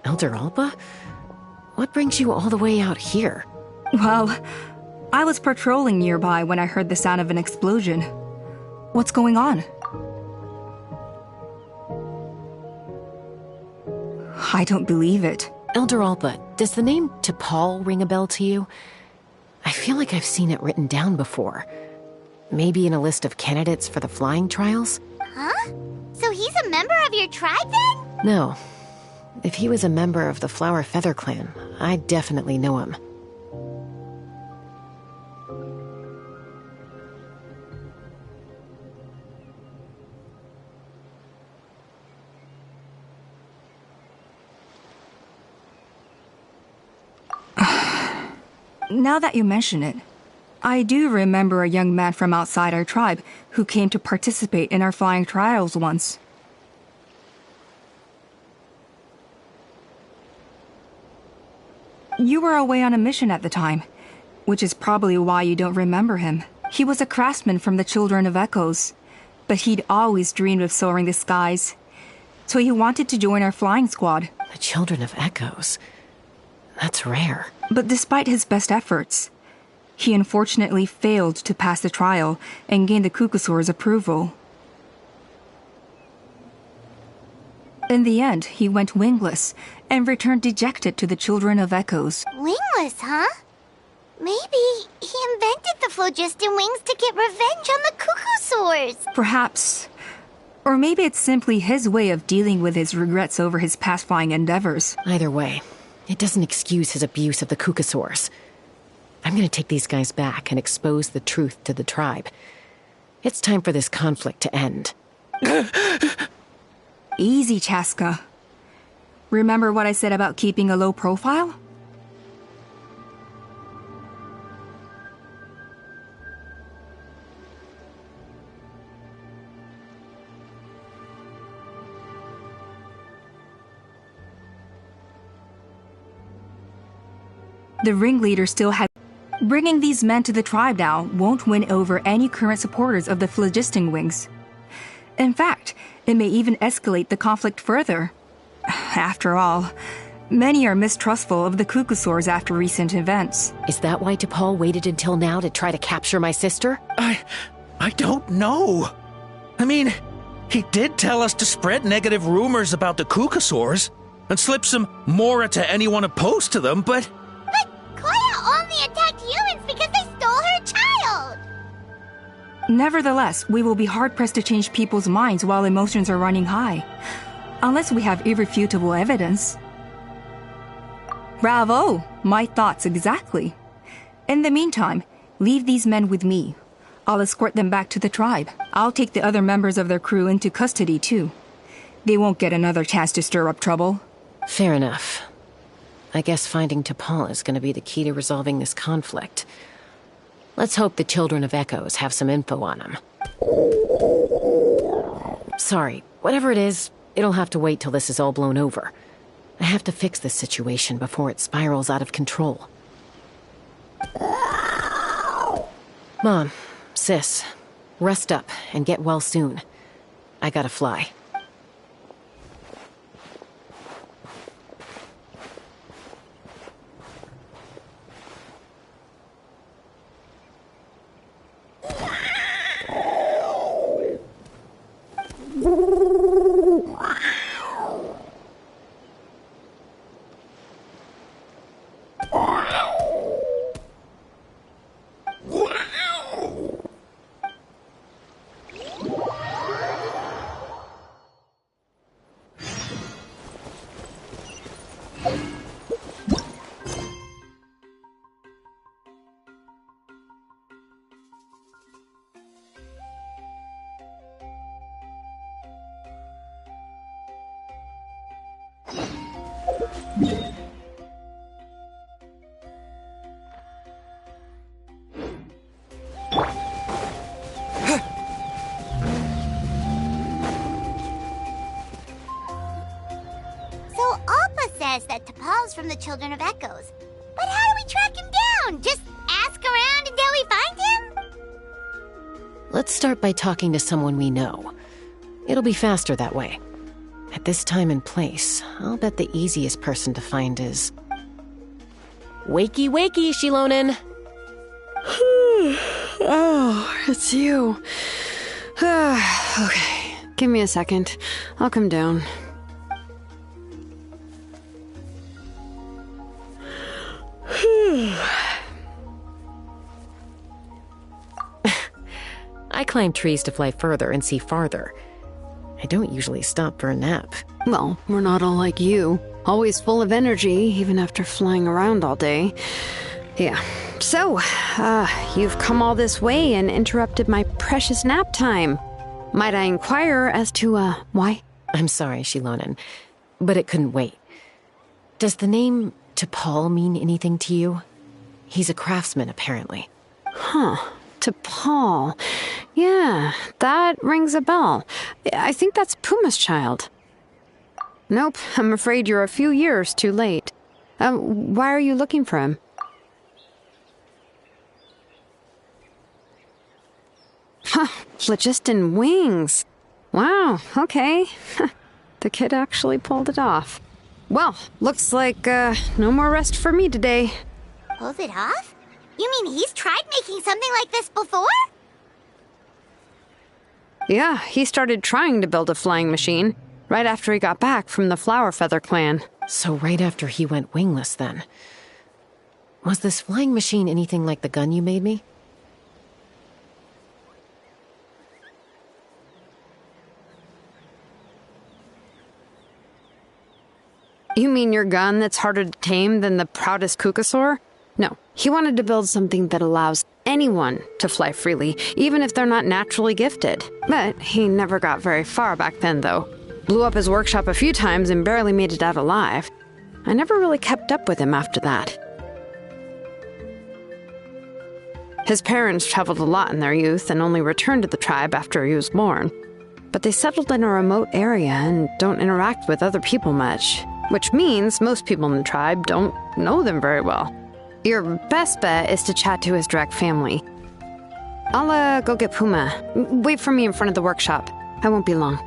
Elder Alba? What brings you all the way out here? Well, I was patrolling nearby when I heard the sound of an explosion. What's going on? I don't believe it. Elder Alba, does the name T'Pol ring a bell to you? I feel like I've seen it written down before. Maybe in a list of candidates for the flying trials? Huh? So he's a member of your tribe then? No. If he was a member of the Flower Feather clan, I'd definitely know him. Now that you mention it, I do remember a young man from outside our tribe who came to participate in our flying trials once. You were away on a mission at the time, which is probably why you don't remember him. He was a craftsman from the Children of Echoes, but he'd always dreamed of soaring the skies, so he wanted to join our flying squad. The Children of Echoes? That's rare. But despite his best efforts, he unfortunately failed to pass the trial and gain the Kukasaur's approval. In the end, he went wingless and returned dejected to the Children of Echoes. Wingless, huh? Maybe he invented the phlogiston wings to get revenge on the Kukasaurs. Perhaps. Or maybe it's simply his way of dealing with his regrets over his past flying endeavors. Either way, it doesn't excuse his abuse of the Kukasaurs. I'm gonna take these guys back and expose the truth to the tribe. It's time for this conflict to end. Easy, Chaska. Remember what I said about keeping a low profile? The ringleader still had... Bringing these men to the tribe now won't win over any current supporters of the phlogiston wings. In fact, it may even escalate the conflict further. After all, many are mistrustful of the Cucusaurs after recent events. Is that why T'Pol waited until now to try to capture my sister? I don't know. I mean, he did tell us to spread negative rumors about the Cucusaurs and slip some mora to anyone opposed to them, but... But Koya only attacked humans because they stole her child! Nevertheless, we will be hard-pressed to change people's minds while emotions are running high. Unless we have irrefutable evidence. Bravo! My thoughts exactly. In the meantime, leave these men with me. I'll escort them back to the tribe. I'll take the other members of their crew into custody, too. They won't get another chance to stir up trouble. Fair enough. I guess finding T'Pol is going to be the key to resolving this conflict. Let's hope the Children of Echoes have some info on him. Sorry, whatever it is, it'll have to wait till this is all blown over. I have to fix this situation before it spirals out of control. Mom, Sis, rest up and get well soon. I gotta fly. That T'Pol's from the Children of Echoes. But how do we track him down? Just ask around until we find him? Let's start by talking to someone we know. It'll be faster that way. At this time and place, I'll bet the easiest person to find is... Wakey, wakey, Shilonen! Oh, it's you. Okay, give me a second. I'll come down. I climb trees to fly further and see farther. I don't usually stop for a nap. Well, we're not all like you. Always full of energy, even after flying around all day. Yeah. So, you've come all this way and interrupted my precious nap time. Might I inquire as to, why? I'm sorry, Shilonen, but it couldn't wait. Does the name T'Pol mean anything to you? He's a craftsman, apparently. Huh. T'Pol. Yeah, that rings a bell. I think that's Puma's child. Nope, I'm afraid you're a few years too late. Why are you looking for him? Huh, phlogiston wings. Wow, okay. The kid actually pulled it off. Well, looks like, no more rest for me today. Pulled it off? You mean he's tried making something like this before? Yeah, he started trying to build a flying machine right after he got back from the Flower Feather clan. So right after he went wingless, then. Was this flying machine anything like the gun you made me? You mean your gun that's harder to tame than the proudest Cucusaur? No, he wanted to build something that allows anyone to fly freely, even if they're not naturally gifted. But he never got very far back then, though. Blew up his workshop a few times and barely made it out alive. I never really kept up with him after that. His parents traveled a lot in their youth and only returned to the tribe after he was born. But they settled in a remote area and don't interact with other people much, which means most people in the tribe don't know them very well. Your best bet is to chat to his direct family. I'll, go get Puma. Wait for me in front of the workshop. I won't be long.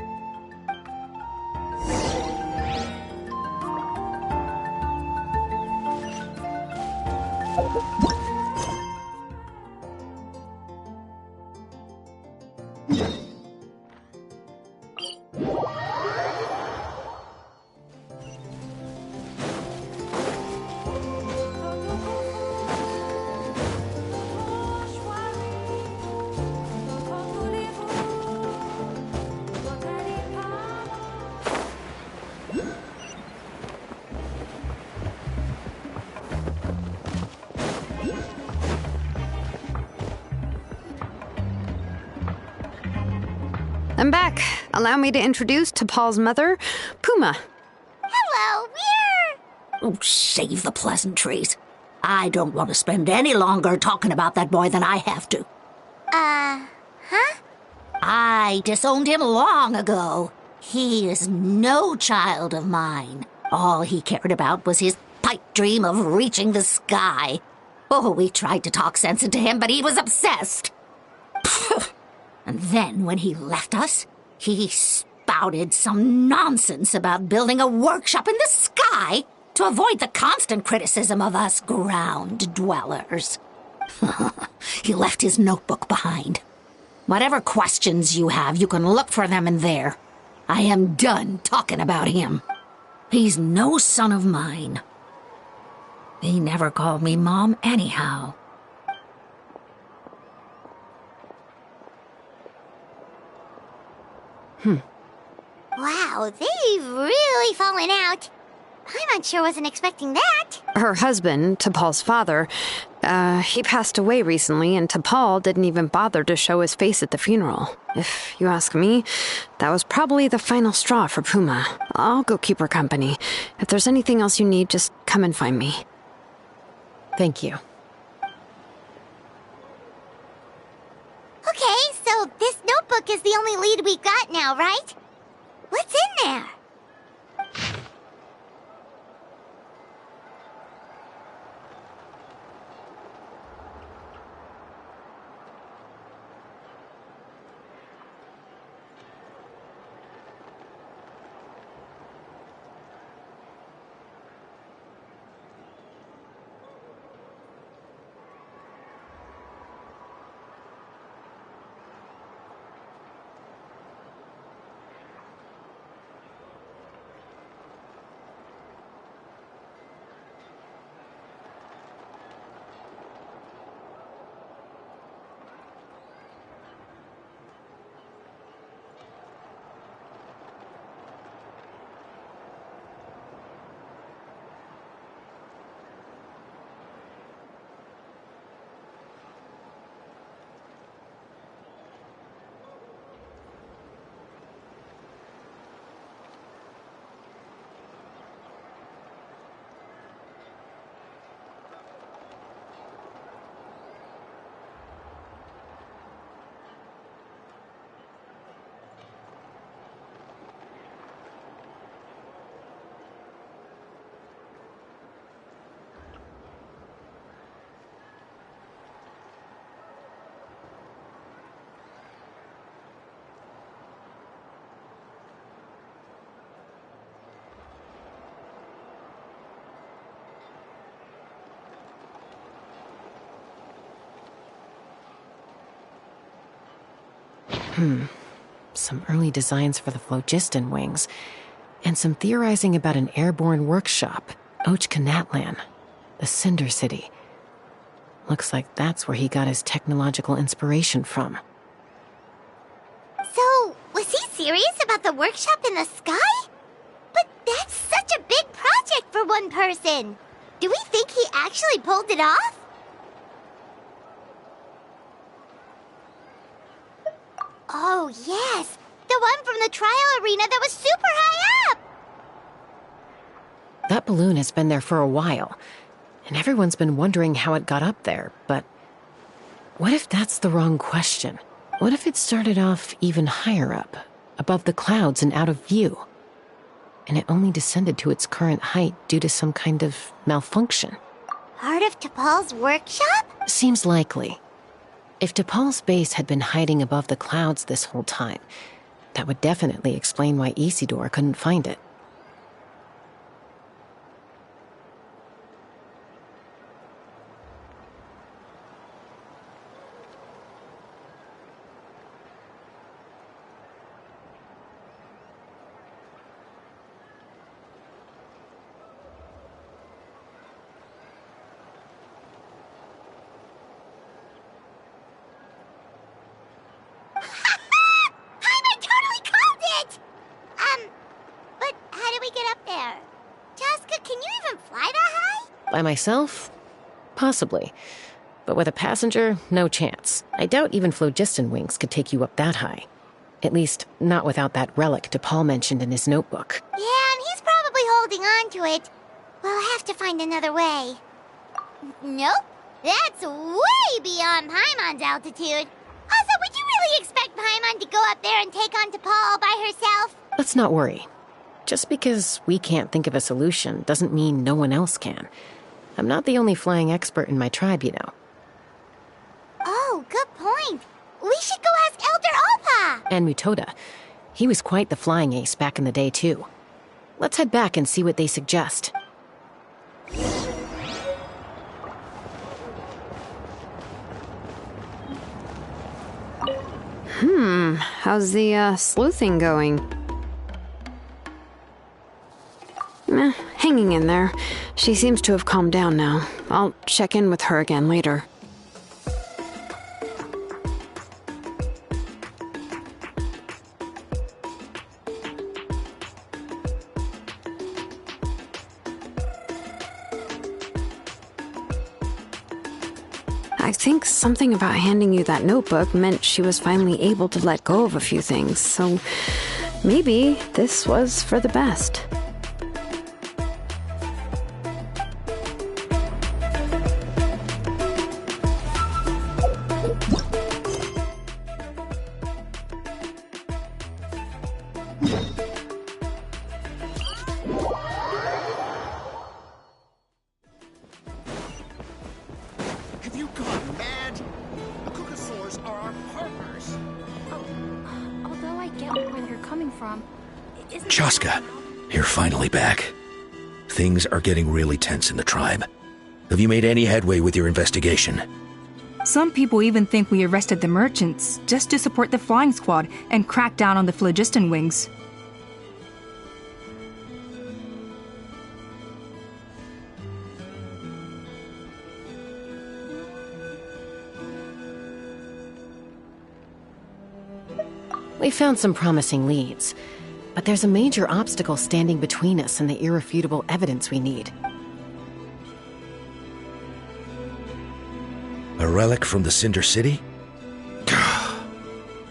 I'm back. Allow me to introduce T'Pol's mother, Puma. Hello, we're... Oh, save the pleasantries. I don't want to spend any longer talking about that boy than I have to. Huh? I disowned him long ago. He is no child of mine. All he cared about was his pipe dream of reaching the sky. Oh, we tried to talk sense into him, but he was obsessed. And then when he left us, he spouted some nonsense about building a workshop in the sky to avoid the constant criticism of us ground dwellers. He left his notebook behind. Whatever questions you have, you can look for them in there. I am done talking about him. He's no son of mine. He never called me Mom anyhow. Wow, they've really fallen out. Paimon sure wasn't expecting that. Her husband, T'Pol's father, he passed away recently, and T'Pol didn't even bother to show his face at the funeral. If you ask me, that was probably the final straw for Puma. I'll go keep her company. If there's anything else you need, just come and find me. Thank you. Okay, so this notebook is the only lead we got now, right? What's in there? Some early designs for the phlogiston wings, and some theorizing about an airborne workshop, Natlan, the Cinder City. Looks like that's where he got his technological inspiration from. So, was he serious about the workshop in the sky? But that's such a big project for one person. Do we think he actually pulled it off? Oh, yes. The one from the trial arena that was super high up. That balloon has been there for a while, and everyone's been wondering how it got up there, but what if that's the wrong question? What if it started off even higher up, above the clouds and out of view, and it only descended to its current height due to some kind of malfunction? Part of T'Pol's workshop? Seems likely. If T'Pol's base had been hiding above the clouds this whole time, that would definitely explain why Isidore couldn't find it. By myself? Possibly. But with a passenger, no chance. I doubt even phlogiston wings could take you up that high. At least, not without that relic DePaul mentioned in his notebook. Yeah, and he's probably holding on to it. We'll have to find another way. Nope. That's way beyond Paimon's altitude. Also, would you really expect Paimon to go up there and take on DePaul all by herself? Let's not worry. Just because we can't think of a solution doesn't mean no one else can. I'm not the only flying expert in my tribe, you know. Oh, good point. We should go ask Elder Alpa! And Mutoda. He was quite the flying ace back in the day, too. Let's head back and see what they suggest. How's the sleuthing going? Hanging in there. She seems to have calmed down now. I'll check in with her again later. I think something about handing you that notebook meant she was finally able to let go of a few things, so maybe this was for the best. Have you gone mad? The Cucusaurs are our partners. Although I get where you're coming from, isn't Chaska, you're finally back. Things are getting really tense in the tribe. Have you made any headway with your investigation? Some people even think we arrested the merchants just to support the flying squad and crack down on the phlogiston wings. We found some promising leads, but there's a major obstacle standing between us and the irrefutable evidence we need. A relic from the Cinder City?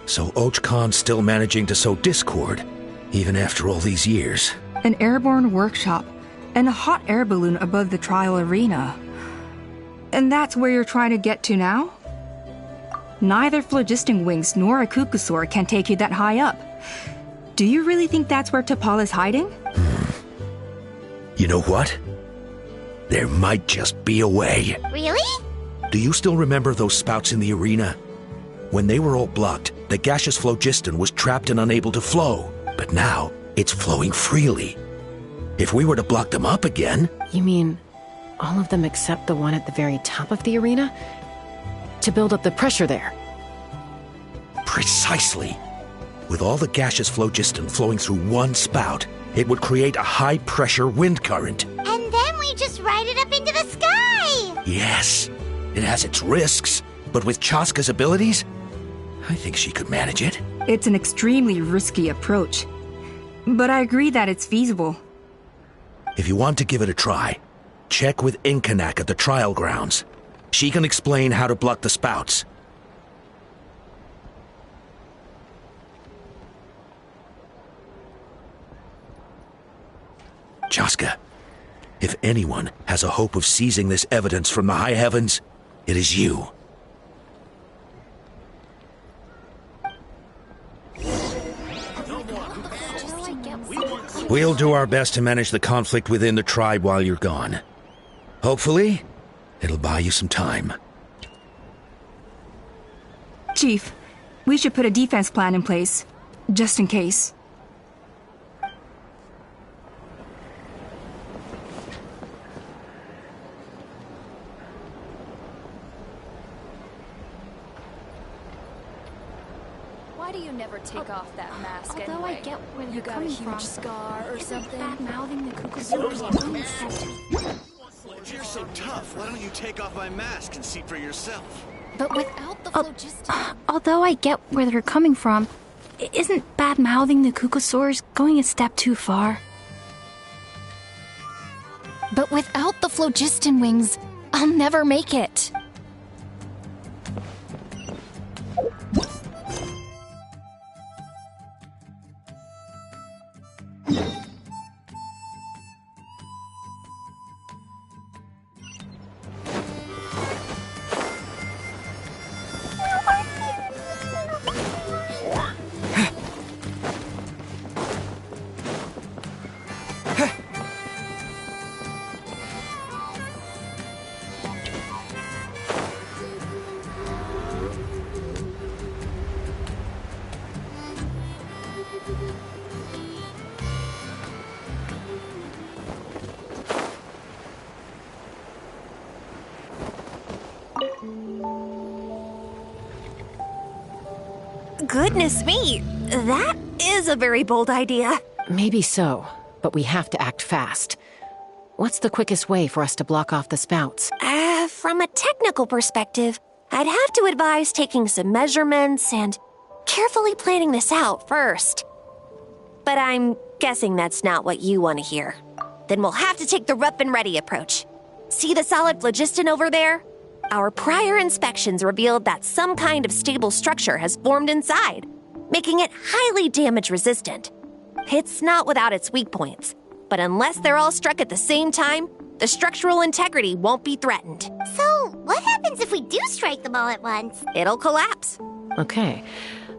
So Och Khan's still managing to sow discord, even after all these years. An airborne workshop and a hot air balloon above the trial arena. And that's where you're trying to get to now? Neither phlogiston wings nor a Cucusaur can take you that high up. Do you really think that's where T'Pol is hiding? You know what? There might just be a way. Really? Do you still remember those spouts in the arena? When they were all blocked, the gaseous phlogiston was trapped and unable to flow. But now, it's flowing freely. If we were to block them up again... You mean all of them except the one at the very top of the arena? To build up the pressure there? Precisely. With all the gaseous phlogiston flowing through one spout, it would create a high-pressure wind current. And then we just ride it up into the sky! Yes, it has its risks, but with Chaska's abilities, I think she could manage it. It's an extremely risky approach, but I agree that it's feasible. If you want to give it a try, check with Inkanak at the trial grounds. She can explain how to block the spouts. Chaska, if anyone has a hope of seizing this evidence from the high heavens, it is you. We'll do our best to manage the conflict within the tribe while you're gone. Hopefully, it'll buy you some time. Chief, we should put a defense plan in place, just in case. Why do you never take off that mask Although anyway? I get where You you're got a coming huge from, scar or something? Bad-mouthing the Cucusaurs. You're so tough. Why don't you take off my mask and see for yourself? But without the phlogiston... Although I get where they're coming from, isn't bad-mouthing the Cucusaurs going a step too far? But without the phlogiston wings, I'll never make it. Goodness me, that is a very bold idea. Maybe so, but we have to act fast. What's the quickest way for us to block off the spouts? From a technical perspective, I'd have to advise taking some measurements and carefully planning this out first. But I'm guessing that's not what you want to hear. Then we'll have to take the rough and ready approach. See the solid phlogiston over there? Our prior inspections revealed that some kind of stable structure has formed inside, making it highly damage resistant. It's not without its weak points, but unless they're all struck at the same time, the structural integrity won't be threatened. So, what happens if we do strike them all at once? It'll collapse. Okay,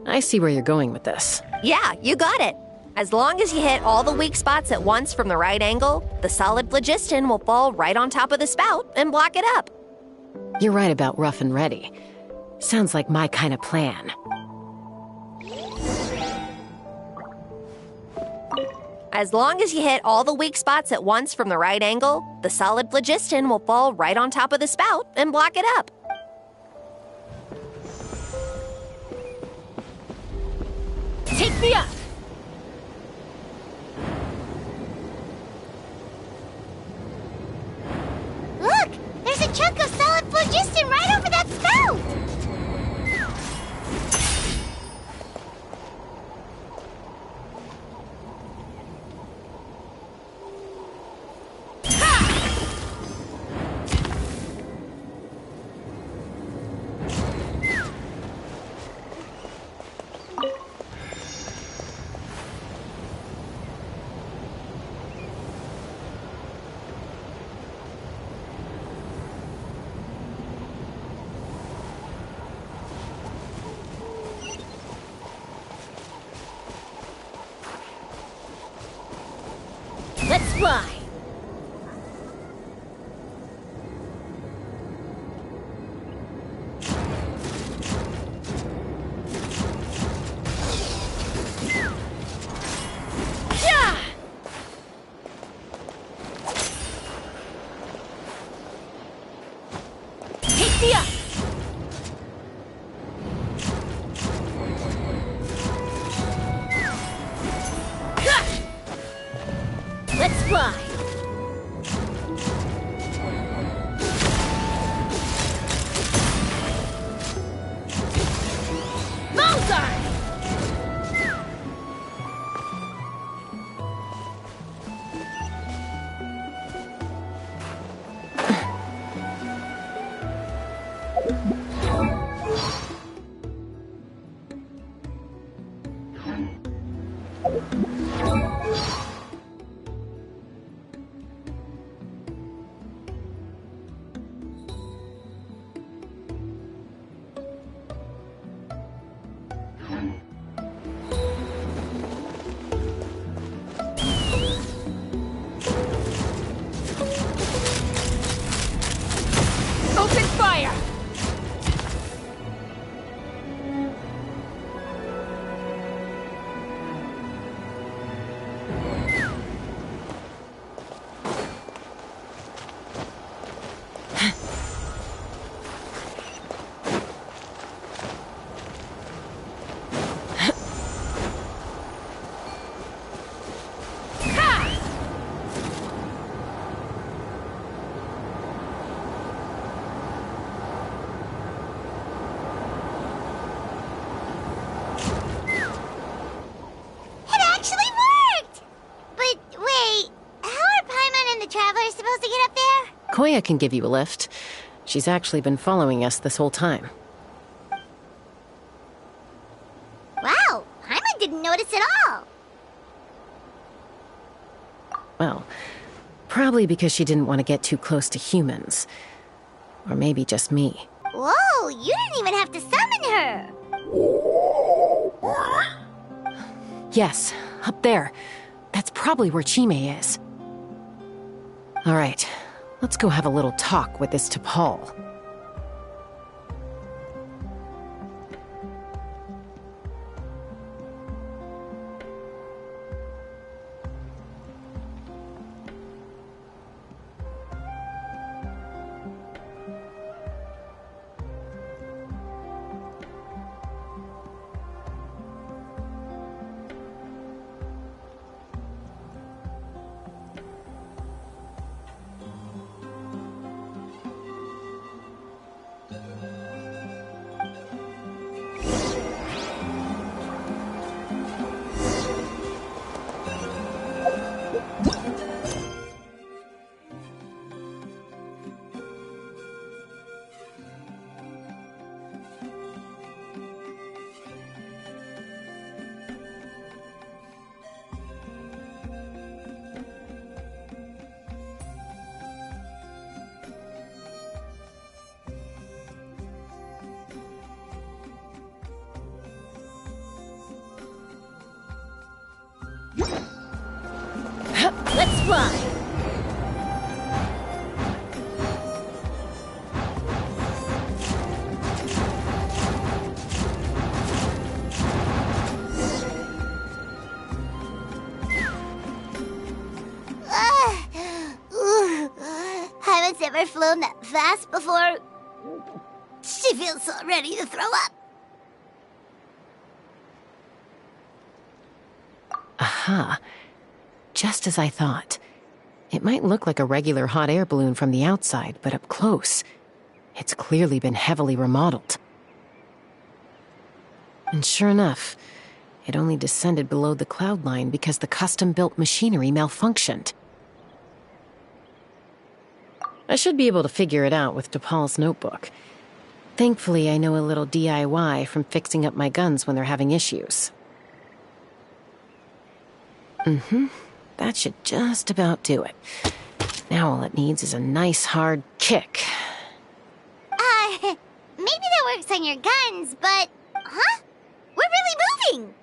I see where you're going with this. Yeah, you got it. As long as you hit all the weak spots at once from the right angle, the solid phlogiston will fall right on top of the spout and block it up. You're right about rough and ready. Sounds like my kind of plan. As long as you hit all the weak spots at once from the right angle, the solid phlogiston will fall right on top of the spout and block it up. Take me up! Look! There's a chunk of solid phlogiston right over that spout! Let's fly! Take me up! Let's fly! Bullseye! Open fire! Koya can give you a lift. She's actually been following us this whole time. Wow, Paimon didn't notice at all. Well, probably because she didn't want to get too close to humans. Or maybe just me. Whoa, you didn't even have to summon her. Yes, up there. That's probably where Chime is. All right, let's go have a little talk with this T'Pol. never flown that fast before. She feels so ready to throw up. Aha. Just as I thought. It might look like a regular hot air balloon from the outside, but up close, it's clearly been heavily remodeled. And sure enough, it only descended below the cloud line because the custom-built machinery malfunctioned. I should be able to figure it out with DePaul's notebook. Thankfully, I know a little DIY from fixing up my guns when they're having issues. That should just about do it. Now all it needs is a nice hard kick. Maybe that works on your guns, but... Huh? We're really moving!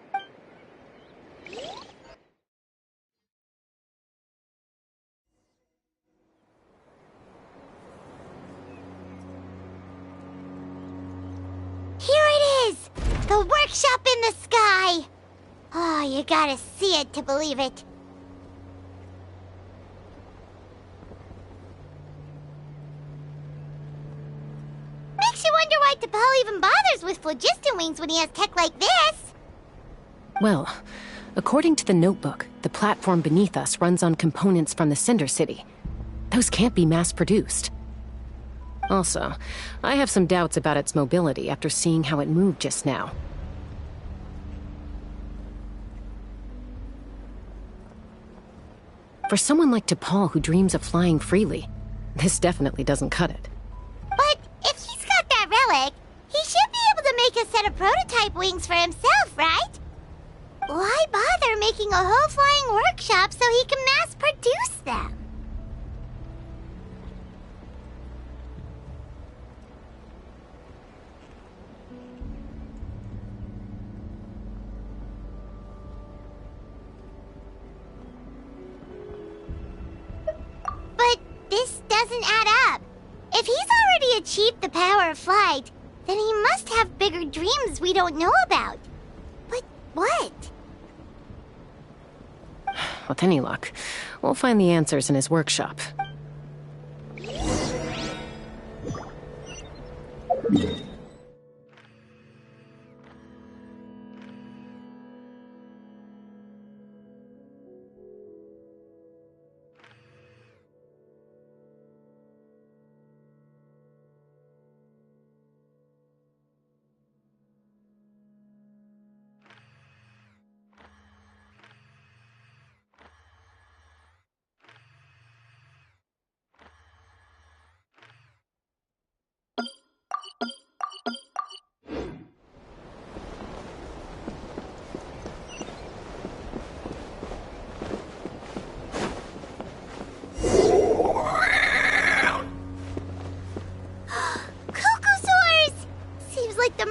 Here it is! The workshop in the sky! Oh, you gotta see it to believe it. Makes you wonder why DePaul even bothers with phlogiston wings when he has tech like this. Well, according to the notebook, the platform beneath us runs on components from the Cinder City. Those can't be mass-produced. Also, I have some doubts about its mobility after seeing how it moved just now. For someone like DePaul who dreams of flying freely, this definitely doesn't cut it. But if he's got that relic, he should be able to make a set of prototype wings for himself, right? Why bother making a whole flying workshop so he can mass produce them? But this doesn't add up. If he's already achieved the power of flight, then he must have bigger dreams we don't know about. But what? With any luck, we'll find the answers in his workshop.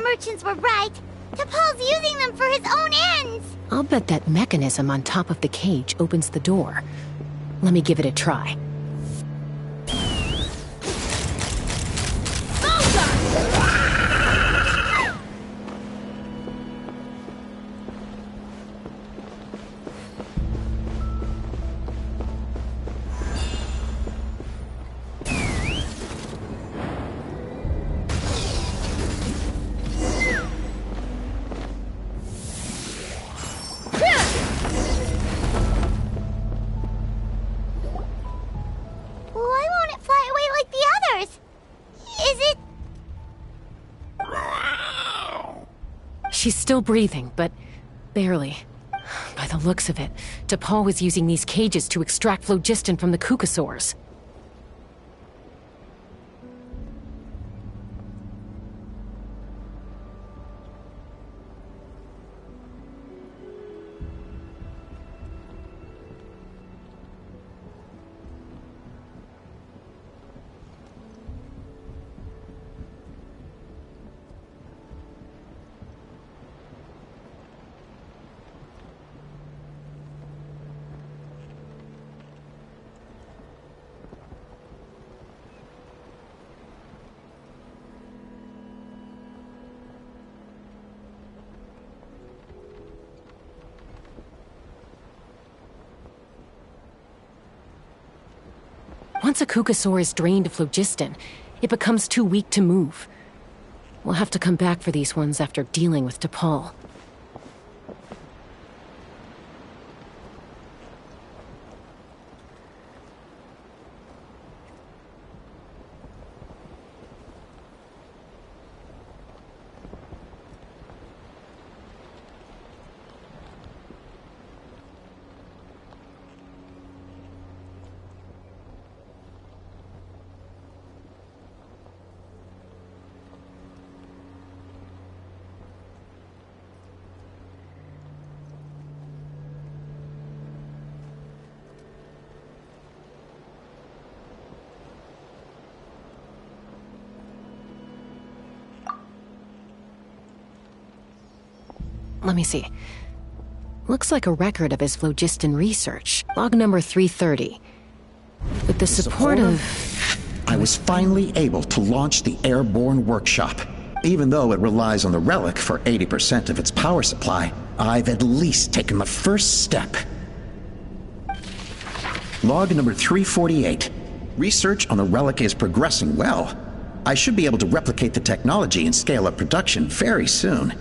Merchants were right. DePaul's using them for his own ends. I'll bet that mechanism on top of the cage opens the door. Let me give it a try. She's still breathing, but barely. By the looks of it, DePaul was using these cages to extract phlogiston from the Kukasaurs. Once a Kukasaur is drained of phlogiston, it becomes too weak to move. We'll have to come back for these ones after dealing with T'Pol. Let me see. Looks like a record of his phlogiston research. Log number 330. With the support of... I was finally able to launch the airborne workshop. Even though it relies on the relic for 80% of its power supply, I've at least taken the first step. Log number 348. Research on the relic is progressing well. I should be able to replicate the technology and scale up production very soon.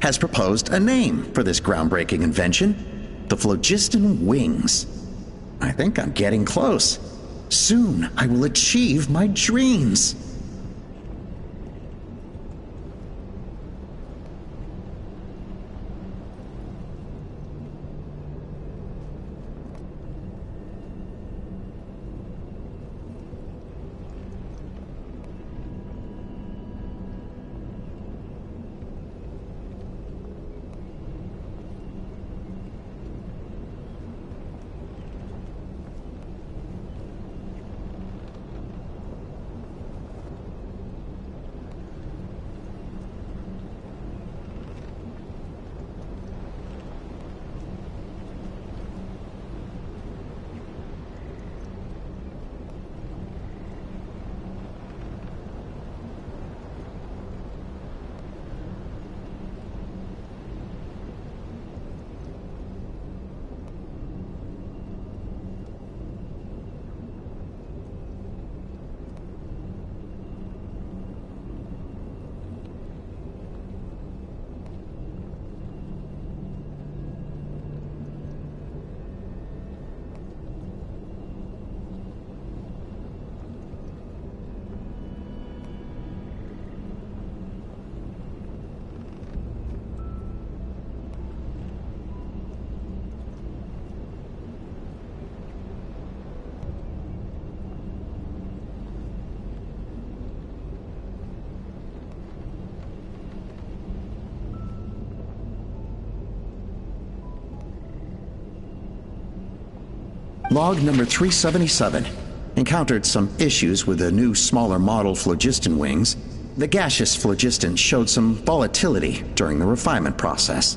Has proposed a name for this groundbreaking invention, the phlogiston wings. I think I'm getting close. Soon I will achieve my dreams. Log number 377. Encountered some issues with the new, smaller model phlogiston wings. The gaseous phlogiston showed some volatility during the refinement process.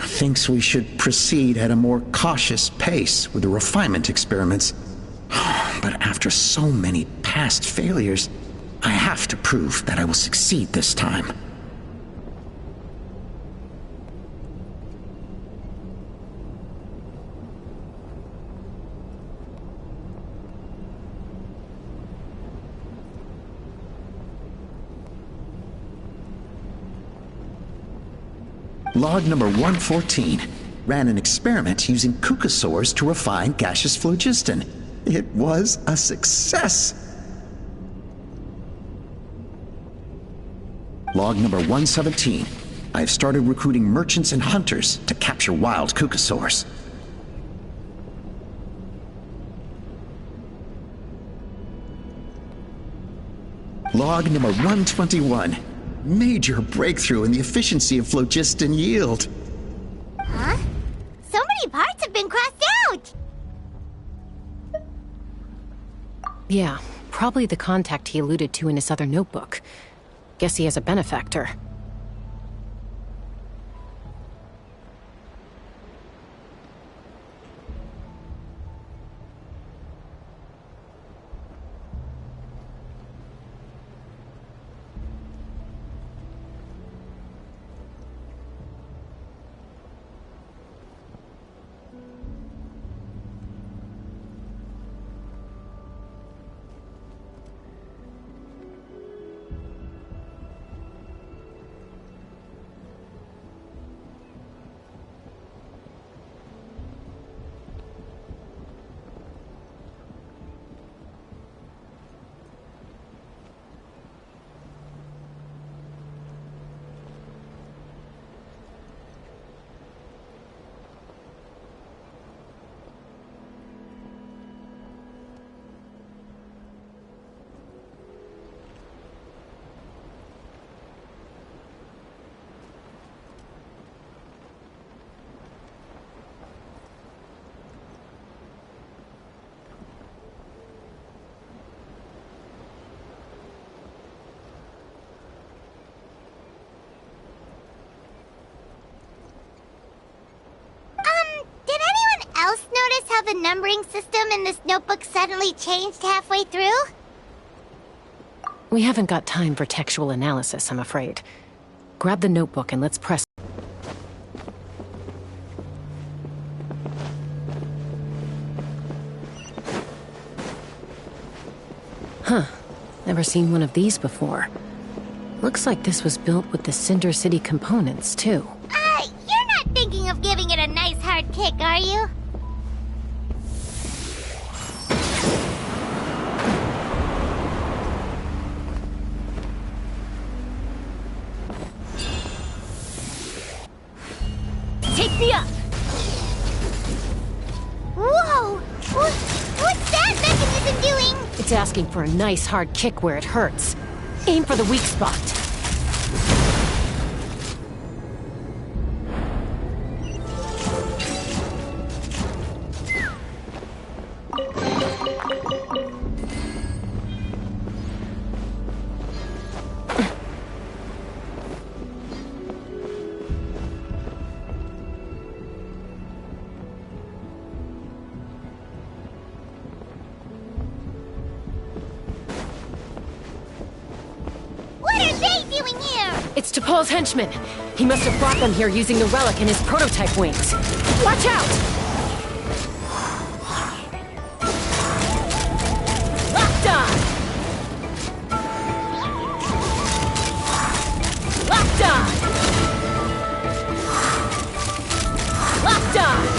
Thinks we should proceed at a more cautious pace with the refinement experiments. But after so many past failures, I have to prove that I will succeed this time. Log number 114. Ran an experiment using Kukasaurs to refine gaseous phlogiston. It was a success. Log number 117. I have started recruiting merchants and hunters to capture wild Kukasaurs. Log number 121. Major breakthrough in the efficiency of phlogiston yield. Huh? So many parts have been crossed out! Yeah, probably the contact he alluded to in his other notebook. Guess he has a benefactor. How the numbering system in this notebook suddenly changed halfway through? We haven't got time for textual analysis, I'm afraid. Grab the notebook and let's press. Huh. Never seen one of these before. Looks like this was built with the Cinder City components, too. You're not thinking of giving it a nice hard kick, are you? Take me up! Whoa! What's that mechanism doing? It's asking for a nice hard kick where it hurts. Aim for the weak spot. It's T'Pol's henchman. He must have brought them here using the relic in his prototype wings. Watch out! Locked on! Locked on! Locked on!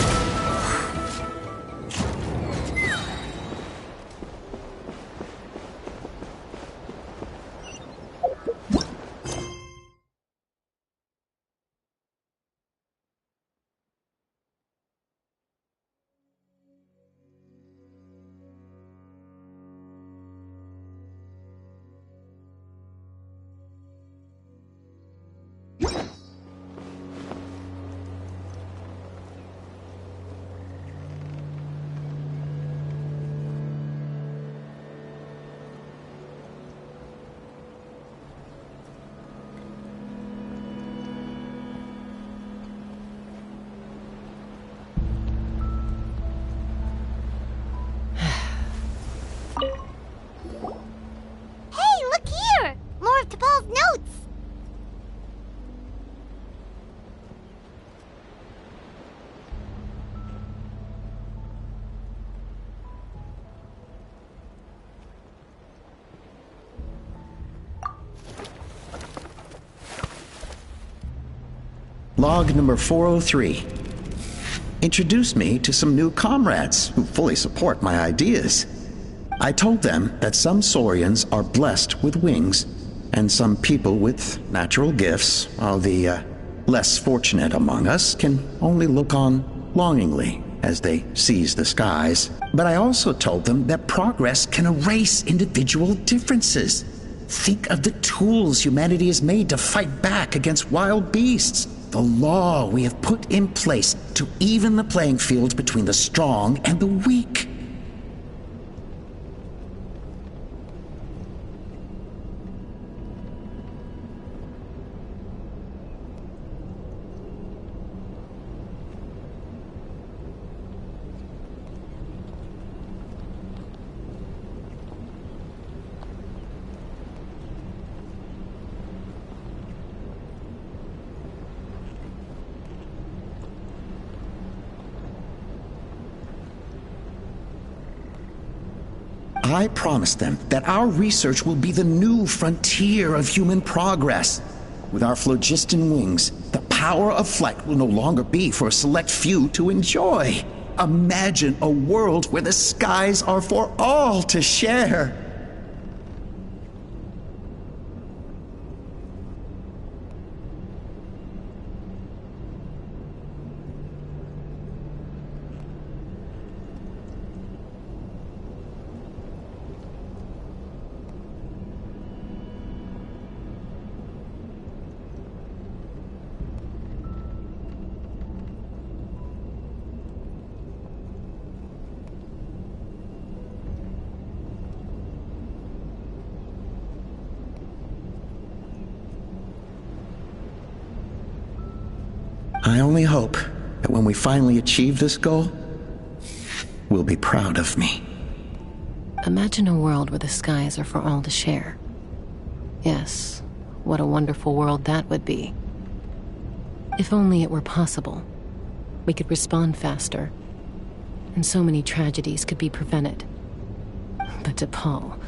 Log number 403. Introduced me to some new comrades who fully support my ideas. I told them that some Saurians are blessed with wings, And some people with natural gifts, while the less fortunate among us, can only look on longingly as they seize the skies. But I also told them that progress can erase individual differences. Think of the tools humanity has made to fight back against wild beasts. The law we have put in place to even the playing field between the strong and the weak. I promised them that our research will be the new frontier of human progress. With our phlogiston wings, the power of flight will no longer be for a select few to enjoy. Imagine a world where the skies are for all to share. I only hope that when we finally achieve this goal, we'll be proud of me. Imagine a world where the skies are for all to share. Yes, what a wonderful world that would be. If only it were possible, we could respond faster, and so many tragedies could be prevented. But DePaul,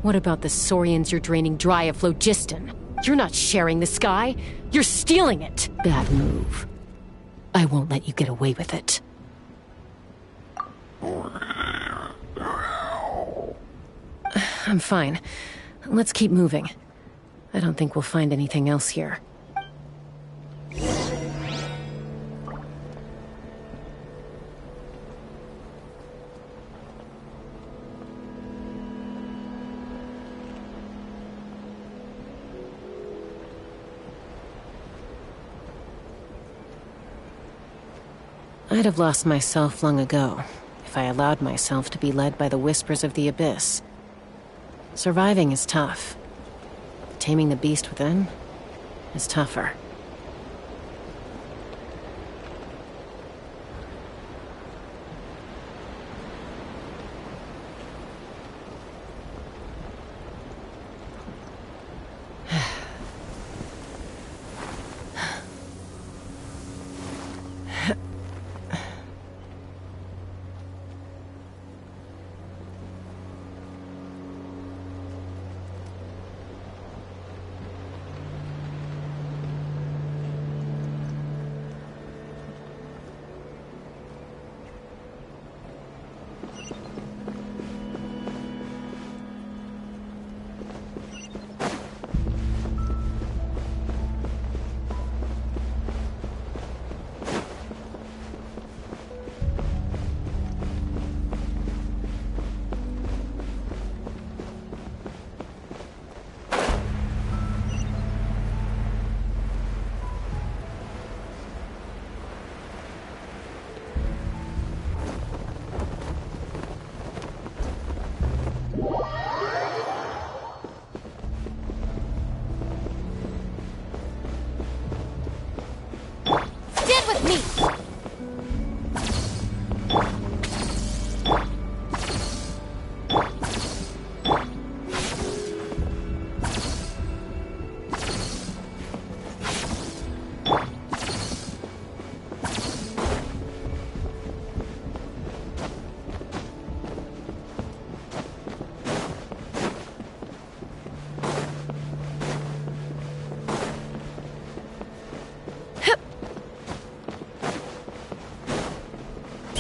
what about the saurians you're draining dry of phlogiston? You're not sharing the sky, you're stealing it! Bad move. I won't let you get away with it. I'm fine. Let's keep moving. I don't think we'll find anything else here. I'd have lost myself long ago if I allowed myself to be led by the whispers of the abyss. Surviving is tough. Taming the beast within is tougher.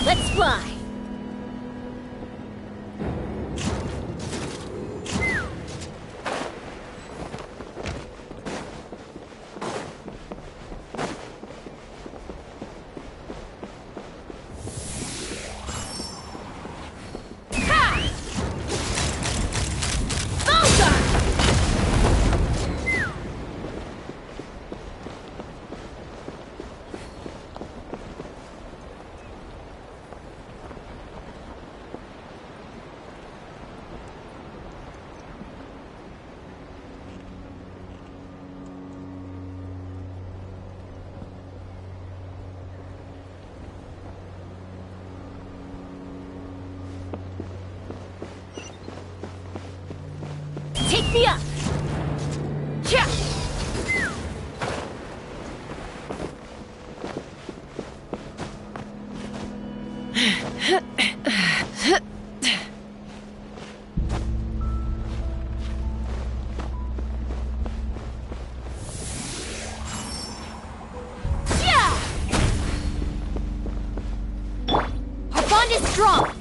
Let's fly! Thea! Cha! Our bond is strong!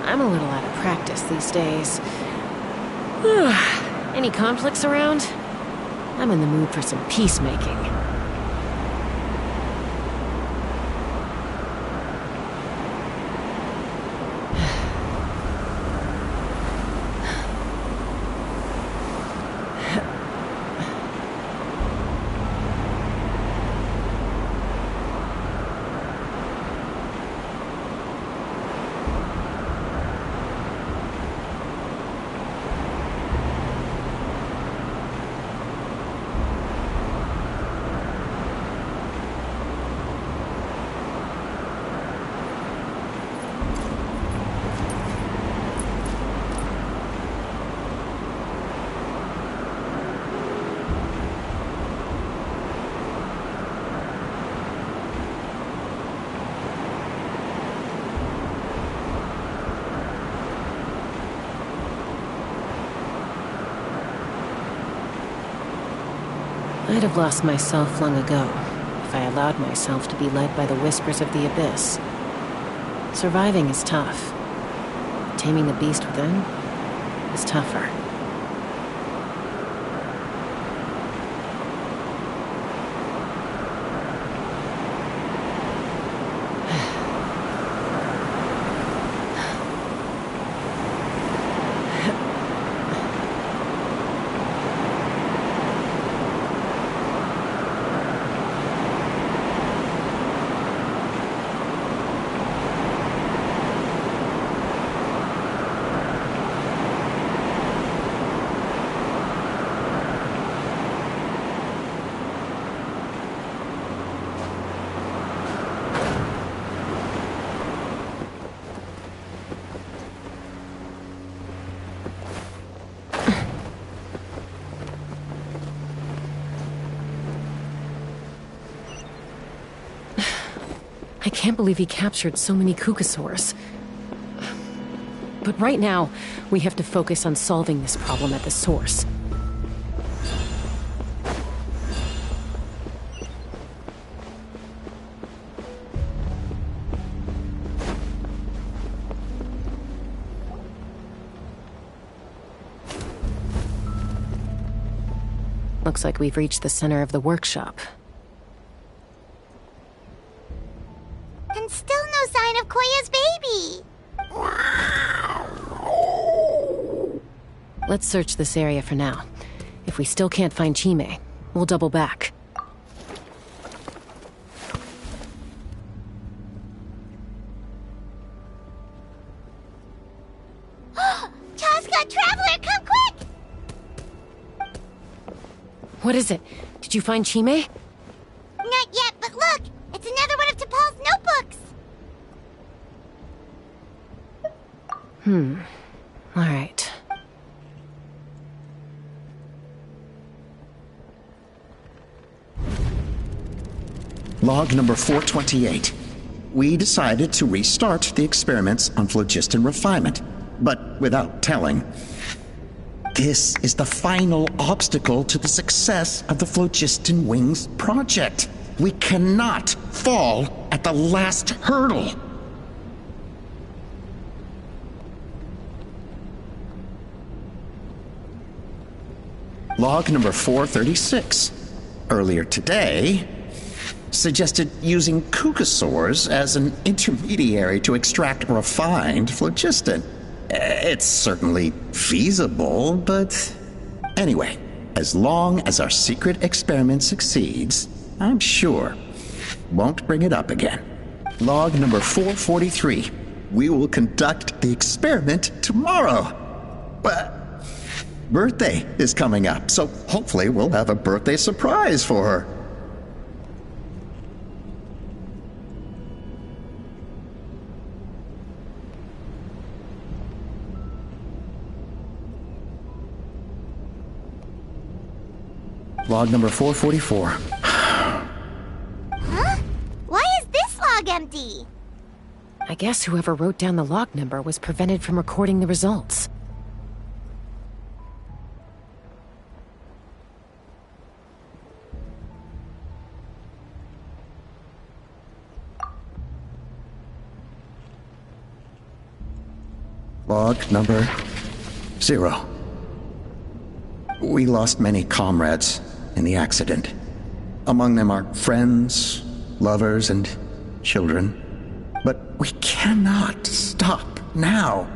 I'm a little out of practice these days. Any conflicts around? I'm in the mood for some peacemaking. I'd have lost myself long ago if I allowed myself to be led by the whispers of the abyss. Surviving is tough. Taming the beast within is tougher. I can't believe he captured so many Kukasaurs. But right now, we have to focus on solving this problem at the source. Looks like we've reached the center of the workshop. And still no sign of Koi Moya's baby. Let's search this area for now. If we still can't find Chime, we'll double back. Chaska, Traveler, come quick! What is it? Did you find Chime? Not yet, but look! It's another one of T'Pol's notebooks! Alright. Log number 428. We decided to restart the experiments on phlogiston refinement, but without telling. This is the final obstacle to the success of the Phlogiston Wings project. We cannot fall at the last hurdle. Log number 436. Earlier today, suggested using cucosaurs as an intermediary to extract refined phlogiston. It's certainly feasible, but anyway, as long as our secret experiment succeeds, I'm sure won't bring it up again. Log number 443. We will conduct the experiment tomorrow. But birthday is coming up, so hopefully we'll have a birthday surprise for her. Log number 444. Huh? Why is this log empty? I guess whoever wrote down the log number was prevented from recording the results. Log number 0. We lost many comrades in the accident. Among them are friends, lovers, and children. But we cannot stop now.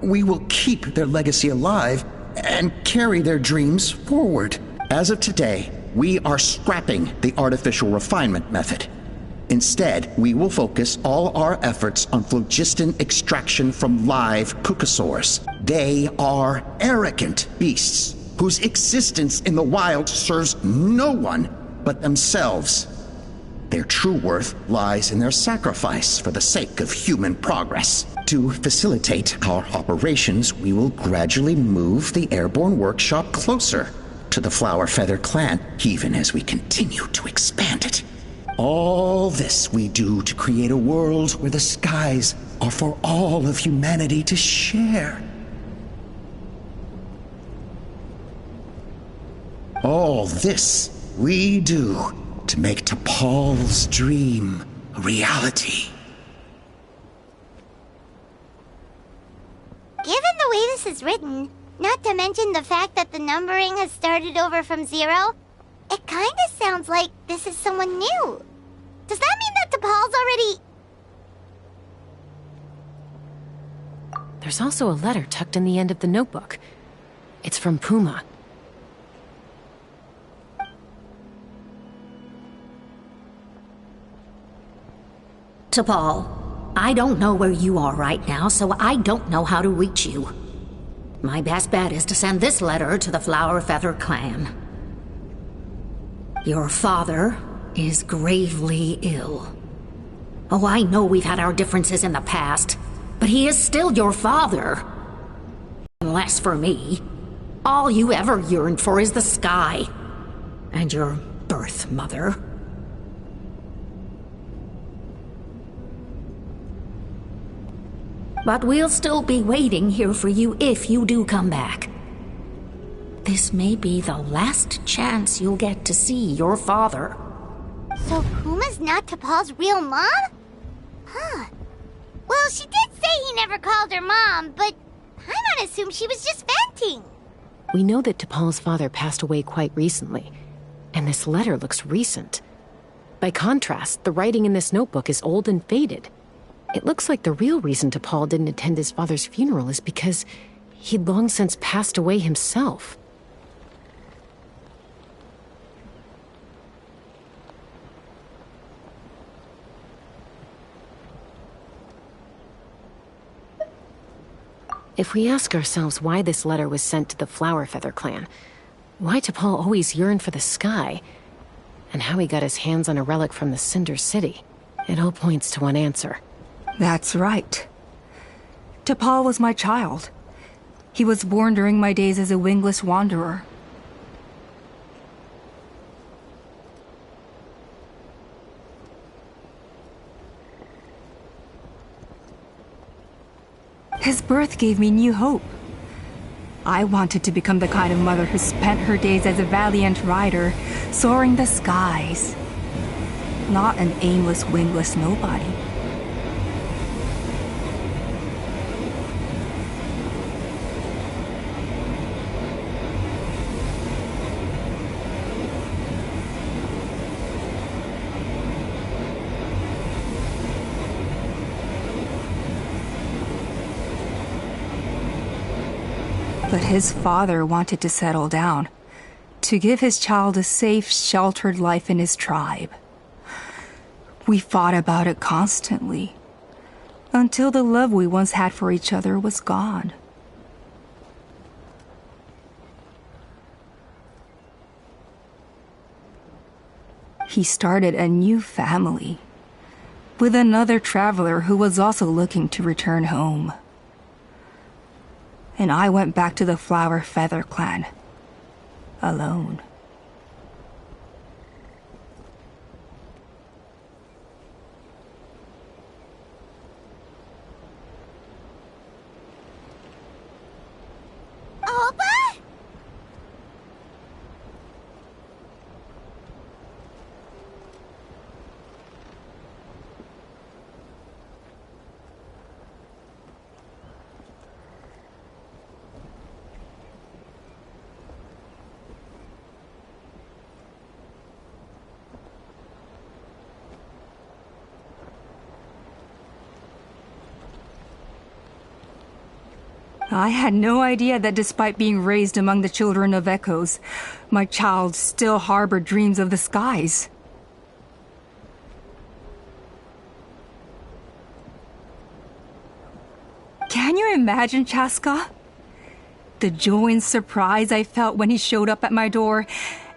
We will keep their legacy alive and carry their dreams forward. As of today, we are scrapping the artificial refinement method. Instead, we will focus all our efforts on phlogiston extraction from live cucosaurs. They are arrogant beasts whose existence in the wild serves no one but themselves. Their true worth lies in their sacrifice for the sake of human progress. To facilitate our operations, we will gradually move the airborne workshop closer to the Flower Feather clan, even as we continue to expand it. All this we do to create a world where the skies are for all of humanity to share. All this we do to make T'Pol's dream a reality. Given the way this is written, not to mention the fact that the numbering has started over from 0, it kinda sounds like this is someone new. Does that mean that T'Pol's already... There's also a letter tucked in the end of the notebook. It's from Puma. T'Pol, I don't know where you are right now, so I don't know how to reach you. My best bet is to send this letter to the Flower Feather clan. Your father is gravely ill. Oh, I know we've had our differences in the past, but he is still your father. Unless for me, all you ever yearned for is the sky. And your birth mother. But we'll still be waiting here for you if you do come back. This may be the last chance you'll get to see your father. So Puma's not T'Pol's real mom? Huh. Well, she did say he never called her mom, but I'm gonna assume she was just venting. We know that T'Pol's father passed away quite recently, and this letter looks recent. By contrast, the writing in this notebook is old and faded. It looks like the real reason T'Pol didn't attend his father's funeral is because he'd long since passed away himself. If we ask ourselves why this letter was sent to the Flower Feather clan, why T'Pol always yearned for the sky, and how he got his hands on a relic from the Cinder City, it all points to one answer. That's right. T'Pol was my child. He was born during my days as a wingless wanderer. His birth gave me new hope. I wanted to become the kind of mother who spent her days as a valiant rider, soaring the skies. Not an aimless, wingless nobody. But his father wanted to settle down, to give his child a safe, sheltered life in his tribe. We fought about it constantly, until the love we once had for each other was gone. He started a new family, with another traveler who was also looking to return home. And I went back to the Flower Feather clan, alone. Opa? I had no idea that despite being raised among the children of echoes, my child still harbored dreams of the skies. Can you imagine, Chaska? The joy and surprise I felt when he showed up at my door,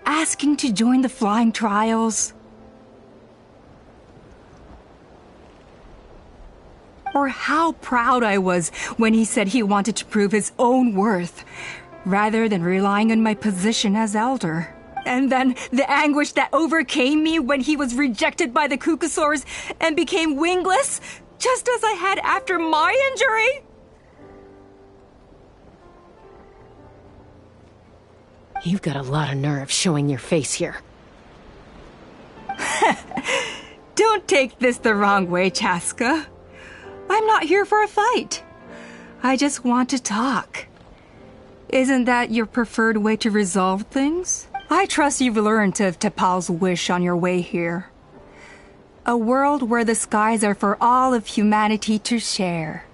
asking to join the flying trials. Or how proud I was when he said he wanted to prove his own worth, rather than relying on my position as elder. And then the anguish that overcame me when he was rejected by the Cucusaurs and became wingless, just as I had after my injury. You've got a lot of nerve showing your face here. Don't take this the wrong way, Chaska. I'm not here for a fight. I just want to talk. Isn't that your preferred way to resolve things? I trust you've learned of T'Pol's wish on your way here. A world where the skies are for all of humanity to share.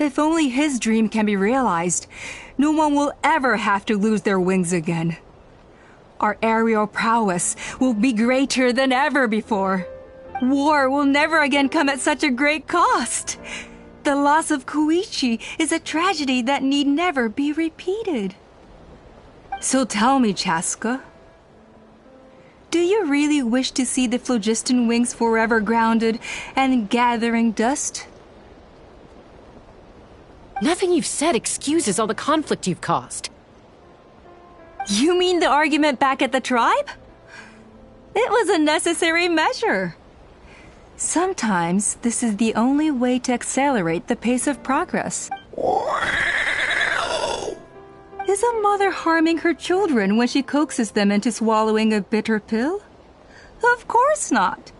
If only his dream can be realized, no one will ever have to lose their wings again. Our aerial prowess will be greater than ever before. War will never again come at such a great cost. The loss of Koichi is a tragedy that need never be repeated. So tell me, Chaska, do you really wish to see the phlogiston wings forever grounded and gathering dust? Nothing you've said excuses all the conflict you've caused. You mean the argument back at the tribe? It was a necessary measure. Sometimes this is the only way to accelerate the pace of progress. Is a mother harming her children when she coaxes them into swallowing a bitter pill? Of course not.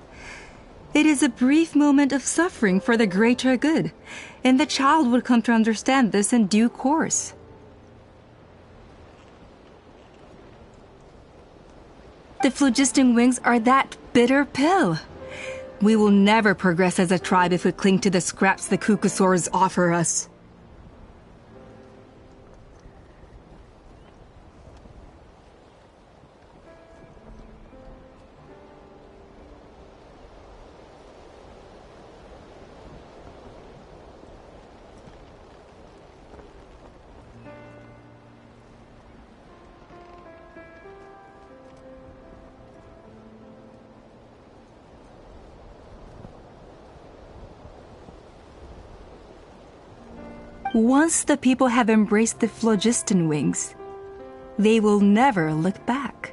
It is a brief moment of suffering for the greater good, and the child would come to understand this in due course. The phlogiston wings are that bitter pill. We will never progress as a tribe if we cling to the scraps the Cucusaurs offer us. Once the people have embraced the phlogiston wings, they will never look back.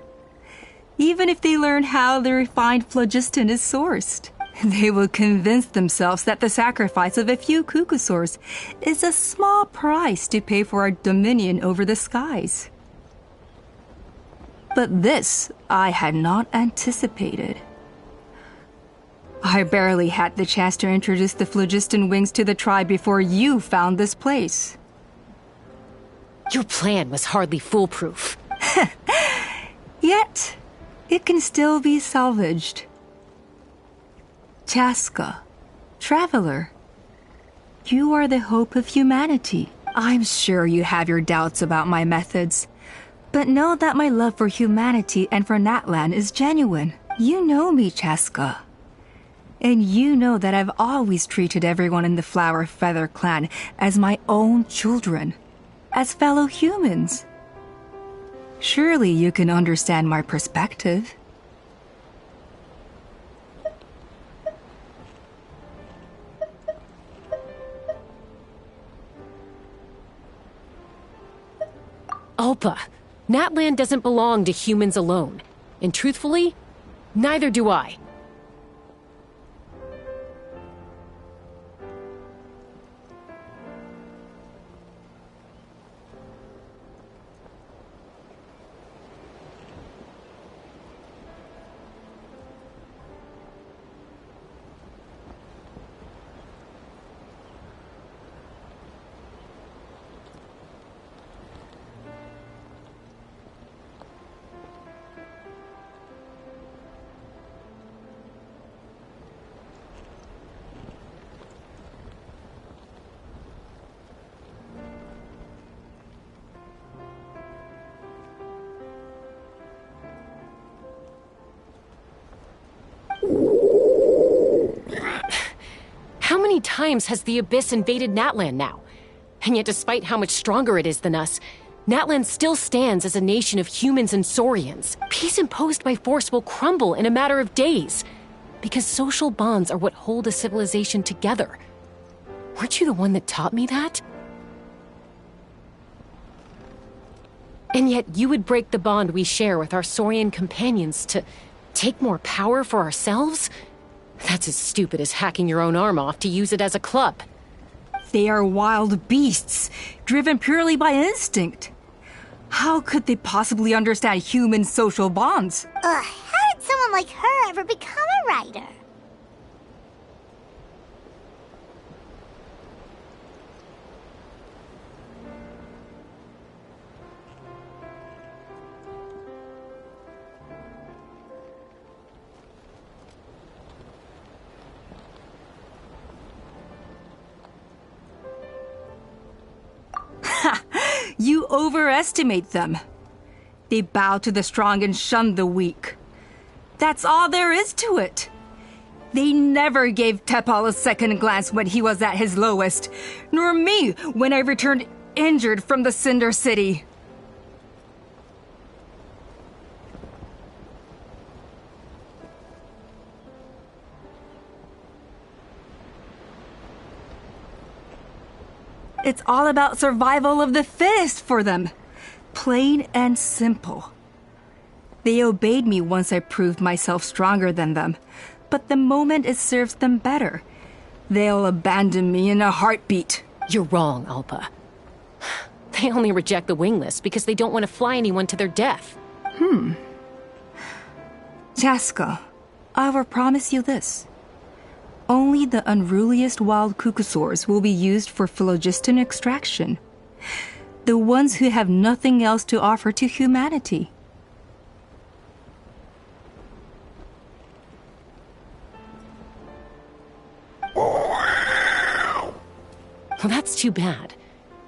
Even if they learn how the refined phlogiston is sourced, they will convince themselves that the sacrifice of a few Cucusaurs is a small price to pay for our dominion over the skies. But this I had not anticipated. I barely had the chance to introduce the phlogiston wings to the tribe before you found this place. Your plan was hardly foolproof. Yet, it can still be salvaged. Chaska, traveler, you are the hope of humanity. I'm sure you have your doubts about my methods, but know that my love for humanity and for Natlan is genuine. You know me, Chaska. And you know that I've always treated everyone in the Flower Feather clan as my own children, as fellow humans. Surely you can understand my perspective. Alpa, Natlan doesn't belong to humans alone. And truthfully, neither do I. How many times has the Abyss invaded Natlan now? And yet despite how much stronger it is than us, Natlan still stands as a nation of humans and Saurians. Peace imposed by force will crumble in a matter of days, because social bonds are what hold a civilization together. Weren't you the one that taught me that? And yet you would break the bond we share with our Saurian companions to take more power for ourselves? That's as stupid as hacking your own arm off to use it as a club. They are wild beasts, driven purely by instinct. How could they possibly understand human social bonds? How did someone like her ever become a writer? You overestimate them. They bow to the strong and shun the weak. That's all there is to it. They never gave Tepal a second glance when he was at his lowest, nor me when I returned injured from the Cinder City. It's all about survival of the fittest for them. Plain and simple. They obeyed me once I proved myself stronger than them, but the moment it serves them better, they'll abandon me in a heartbeat. You're wrong, Alpa. They only reject the wingless because they don't want to fly anyone to their death. Chaska, I will promise you this. Only the unruliest wild cucosaurs will be used for phlogiston extraction. The ones who have nothing else to offer to humanity. Well, that's too bad.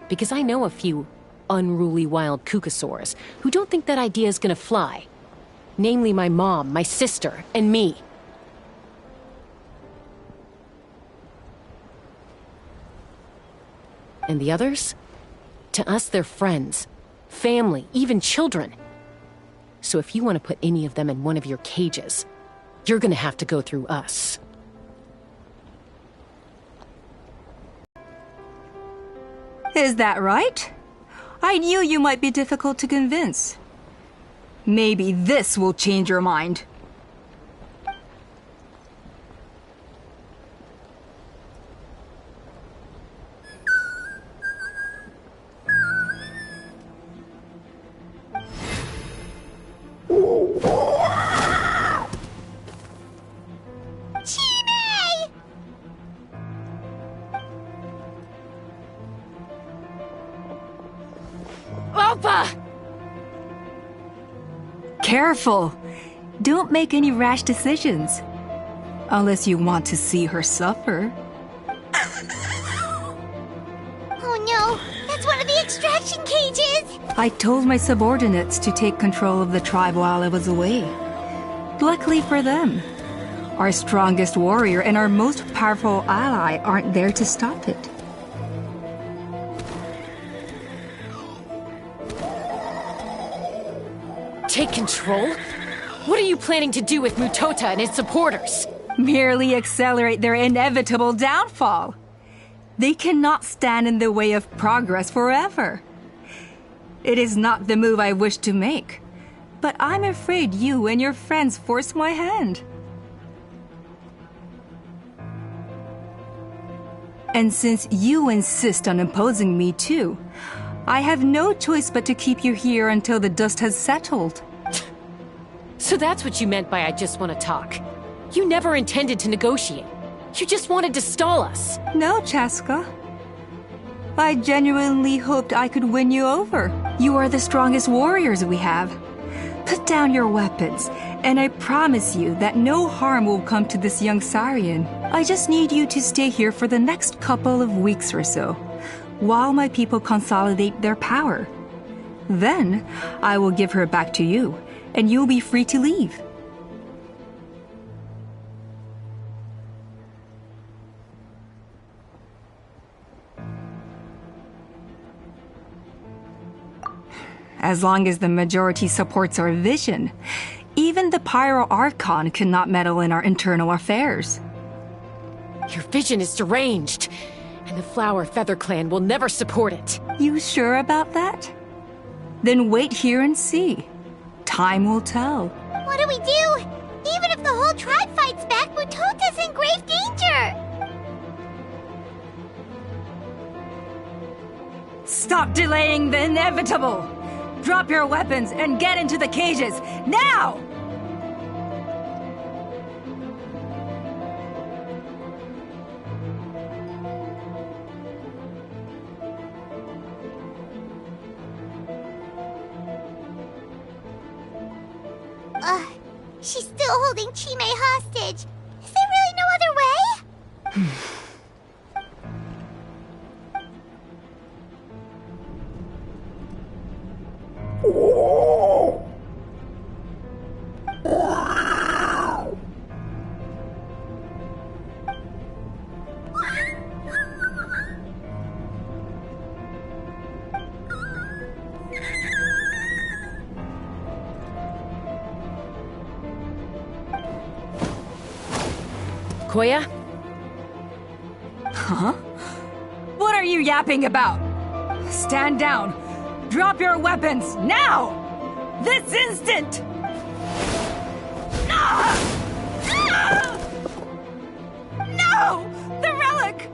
Because I know a few unruly wild cucosaurs who don't think that idea is gonna fly. Namely my mom, my sister, and me. And the others? To us, they're friends, family, even children. So if you want to put any of them in one of your cages, you're gonna have to go through us. Is that right? I knew you might be difficult to convince. Maybe this will change your mind. Careful! Don't make any rash decisions. Unless you want to see her suffer. Oh no! That's one of the extraction cages! I told my subordinates to take control of the tribe while I was away. Luckily for them, our strongest warrior and our most powerful ally aren't there to stop it. Take control? What are you planning to do with Mutota and his supporters? Merely accelerate their inevitable downfall. They cannot stand in the way of progress forever. It is not the move I wish to make, but I'm afraid you and your friends force my hand. And since you insist on imposing me too, I have no choice but to keep you here until the dust has settled. So that's what you meant by I just want to talk. You never intended to negotiate. You just wanted to stall us. No, Chaska. I genuinely hoped I could win you over. You are the strongest warriors we have. Put down your weapons, and I promise you that no harm will come to this young Saurian. I just need you to stay here for the next couple of weeks or so, while my people consolidate their power. Then, I will give her back to you, and you'll be free to leave. As long as the majority supports our vision, even the Pyro Archon cannot meddle in our internal affairs. Your vision is deranged, and the Flower Feather Clan will never support it. You sure about that? Then wait here and see. Time will tell. What do we do? Even if the whole tribe fights back, Mutota's in grave danger! Stop delaying the inevitable! Drop your weapons and get into the cages, now! She's still holding Chime hostage. Is there really no other way? Koya? Huh? What are you yapping about? Stand down. Drop your weapons, now! This instant! Ah! Ah! No! The relic!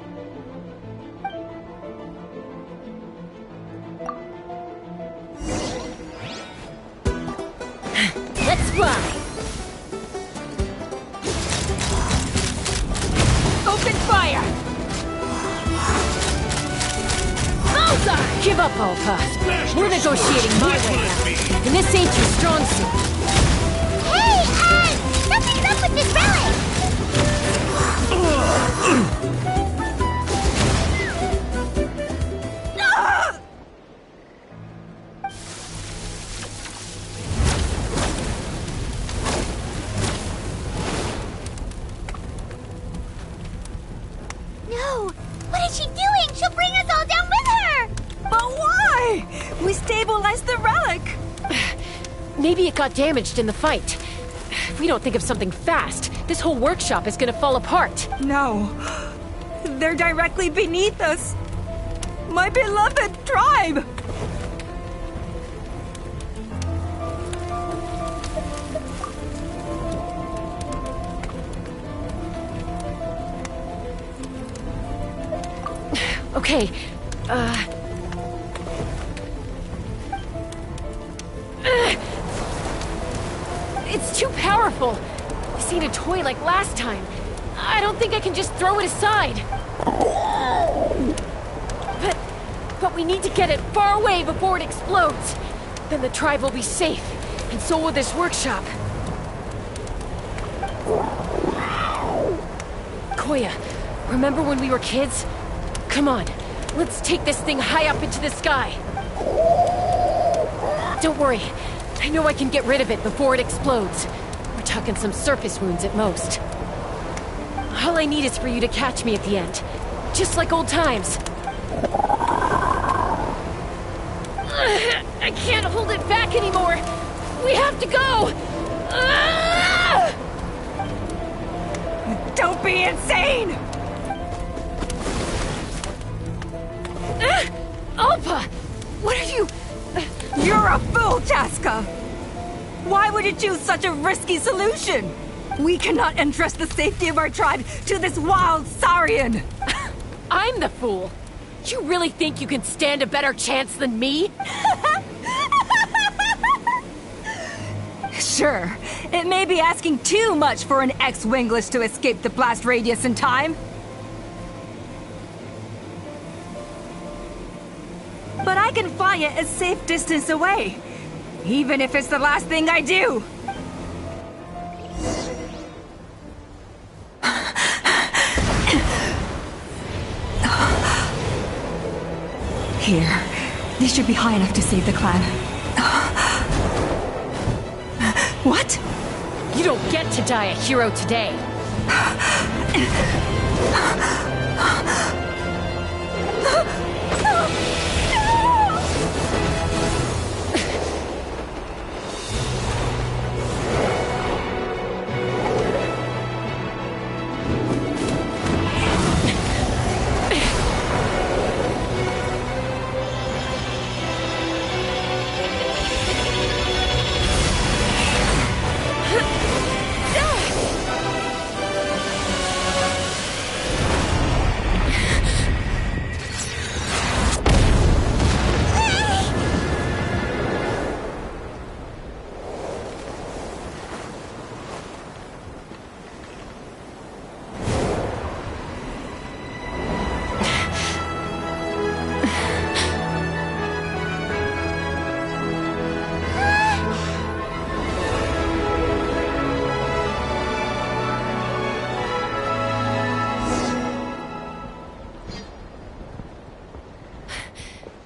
Let's fly! Open fire! Bullseye! Give up, Alpa. We're negotiating my way now, and this ain't your strong suit. Hey, something's up with this relic! No! What is she doing? She'll bring us all down with her! But why? We stabilized the relic. Maybe it got damaged in the fight. If we don't think of something fast, this whole workshop is gonna fall apart. No. They're directly beneath us. My beloved tribe! Okay, it's too powerful. This ain't a toy like last time. I don't think I can just throw it aside. But we need to get it far away before it explodes. Then the tribe will be safe, and so will this workshop. Koya, remember when we were kids? Come on, let's take this thing high up into the sky. Don't worry, I know I can get rid of it before it explodes. We're talking some surface wounds at most. All I need is for you to catch me at the end, just like old times. I can't hold it back anymore. We have to go. Don't be insane! Alpa! What are you... You're a fool, Chaska! Why would you choose such a risky solution? We cannot entrust the safety of our tribe to this wild Saurian! I'm the fool! You really think you can stand a better chance than me? Sure, it may be asking too much for an ex-wingless to escape the blast radius in time. But I can fly it a safe distance away, even if it's the last thing I do. Here, these should be high enough to save the clan. What? You don't get to die a hero today.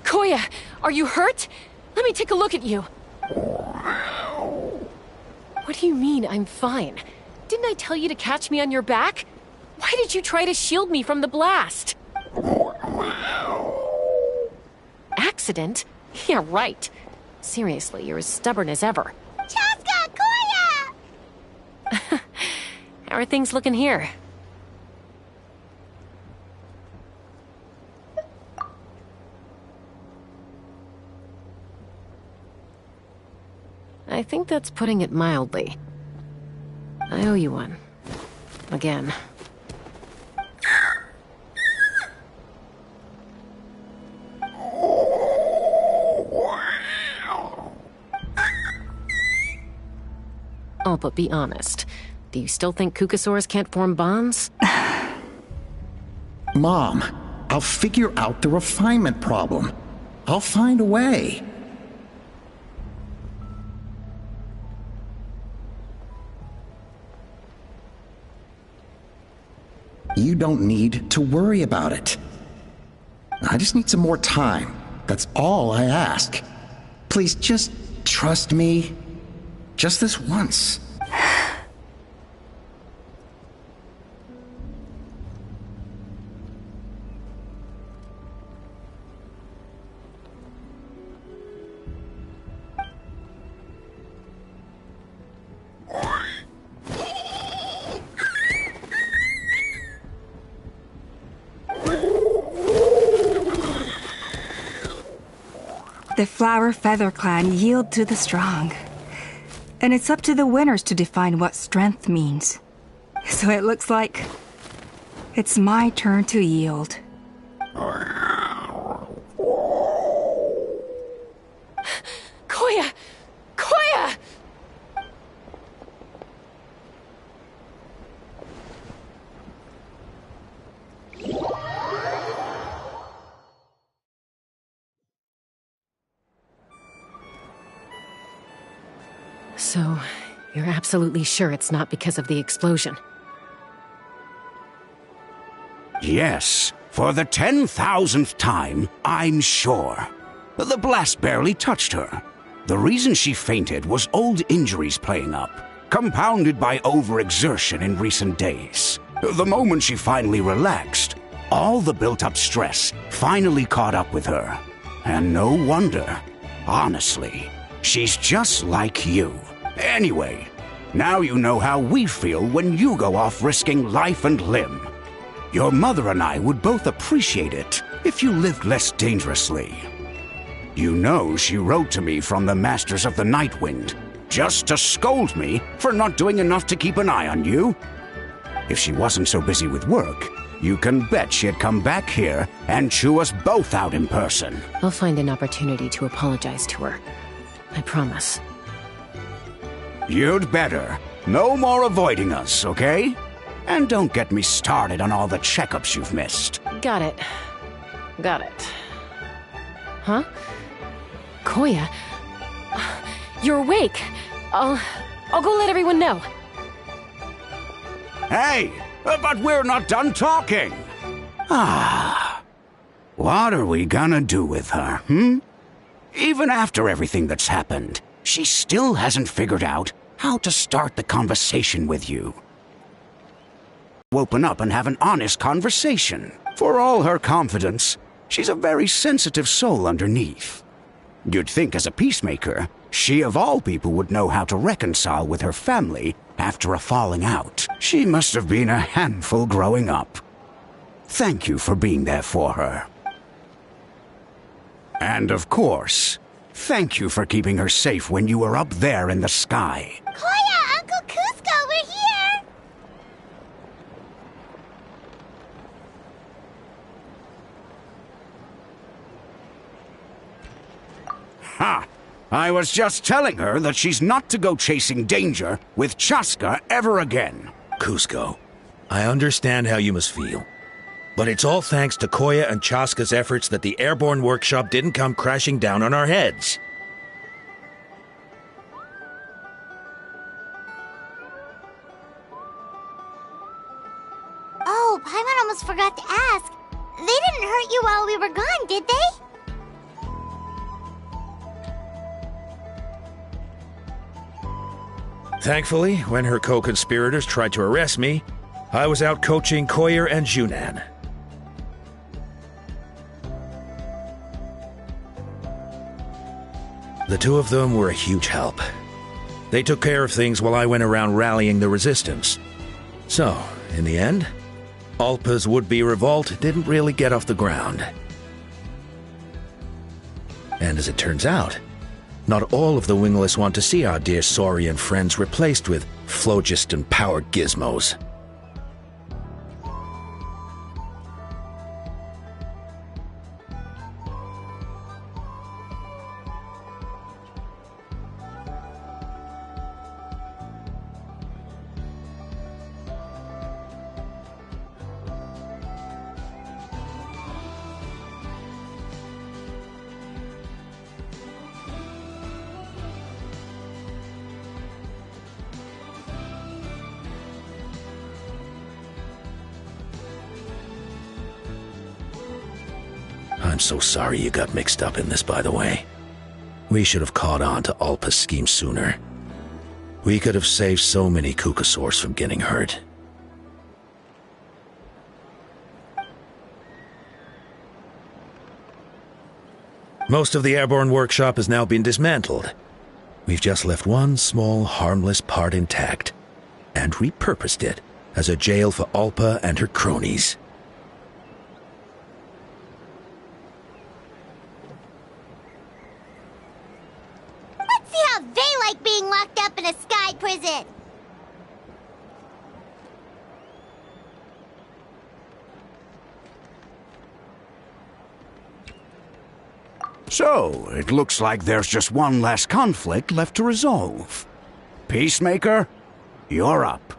Koya, are you hurt? Let me take a look at you. What do you mean, I'm fine? Didn't I tell you to catch me on your back? Why did you try to shield me from the blast? Accident? Yeah, right. Seriously, you're as stubborn as ever. Chaska! Koya! How are things looking here? I think that's putting it mildly. I owe you one. Again. Oh, but be honest. Do you still think Kukasaurs can't form bonds? Mom, I'll figure out the refinement problem. I'll find a way. You don't need to worry about it. I just need some more time. That's all I ask. Please just trust me. Just this once. The flower feather clan yield to the strong. And it's up to the winners to define what strength means. So it looks like it's my turn to yield. Koya! Koya! So, you're absolutely sure it's not because of the explosion? Yes, for the 10,000th time, I'm sure. The blast barely touched her. The reason she fainted was old injuries playing up, compounded by overexertion in recent days. The moment she finally relaxed, all the built-up stress finally caught up with her. And no wonder. Honestly, she's just like you. Anyway, now you know how we feel when you go off risking life and limb. Your mother and I would both appreciate it if you lived less dangerously. You know she wrote to me from the Masters of the Nightwind, just to scold me for not doing enough to keep an eye on you. If she wasn't so busy with work, you can bet she'd come back here and chew us both out in person. I'll find an opportunity to apologize to her. I promise. You'd better. No more avoiding us, okay? And don't get me started on all the checkups you've missed. Got it. Got it. Huh? Koya? You're awake. I'll go let everyone know. Hey, but we're not done talking. What are we gonna do with her, Even after everything that's happened, she still hasn't figured out how to start the conversation with you. Open up and have an honest conversation. For all her confidence, she's a very sensitive soul underneath. You'd think as a peacemaker, she of all people would know how to reconcile with her family after a falling out. She must have been a handful growing up. Thank you for being there for her. And of course, thank you for keeping her safe when you were up there in the sky. Koya, Uncle Cusco, we're here! Ha! I was just telling her that she's not to go chasing danger with Chaska ever again. Cusco, I understand how you must feel. But it's all thanks to Koya and Chaska's efforts that the airborne workshop didn't come crashing down on our heads. Oh, Paimon almost forgot to ask. They didn't hurt you while we were gone, did they? Thankfully, when her co-conspirators tried to arrest me, I was out coaching Koyer and Junan. The two of them were a huge help. They took care of things while I went around rallying the resistance. So, in the end, Alpa's would-be revolt didn't really get off the ground. And as it turns out, not all of the wingless want to see our dear Saurian friends replaced with phlogiston-powered gizmos. I'm so sorry you got mixed up in this, by the way. We should have caught on to Alpa's scheme sooner. We could have saved so many Kukasaurs from getting hurt. Most of the airborne workshop has now been dismantled. We've just left one small, harmless part intact, and repurposed it as a jail for Alpa and her cronies. Let's see how they like being locked up in a sky prison. So, it looks like there's just one last conflict left to resolve. Peacemaker, you're up.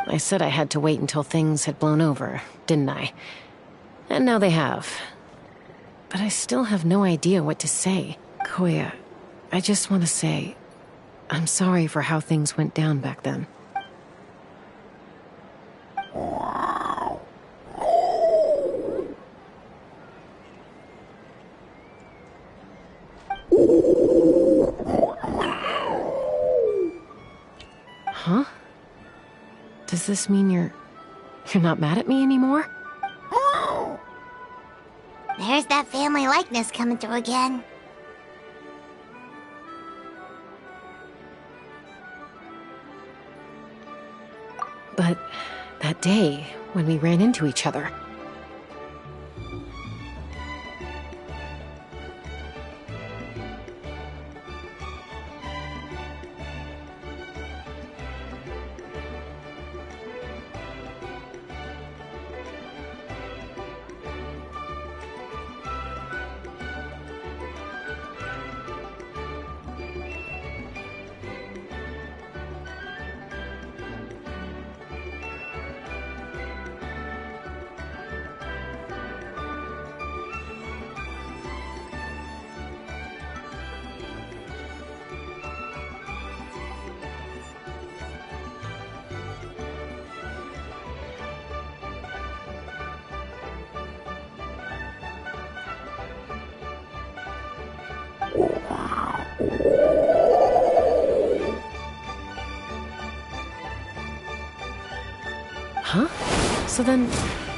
I said I had to wait until things had blown over, didn't I? And now they have. But I still have no idea what to say. Koya, I just want to say, I'm sorry for how things went down back then. Huh? Does this mean you're not mad at me anymore? There's that family likeness coming through again. But that day, when we ran into each other... Huh? So then,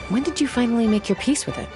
when did you finally make your peace with it?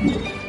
Yeah.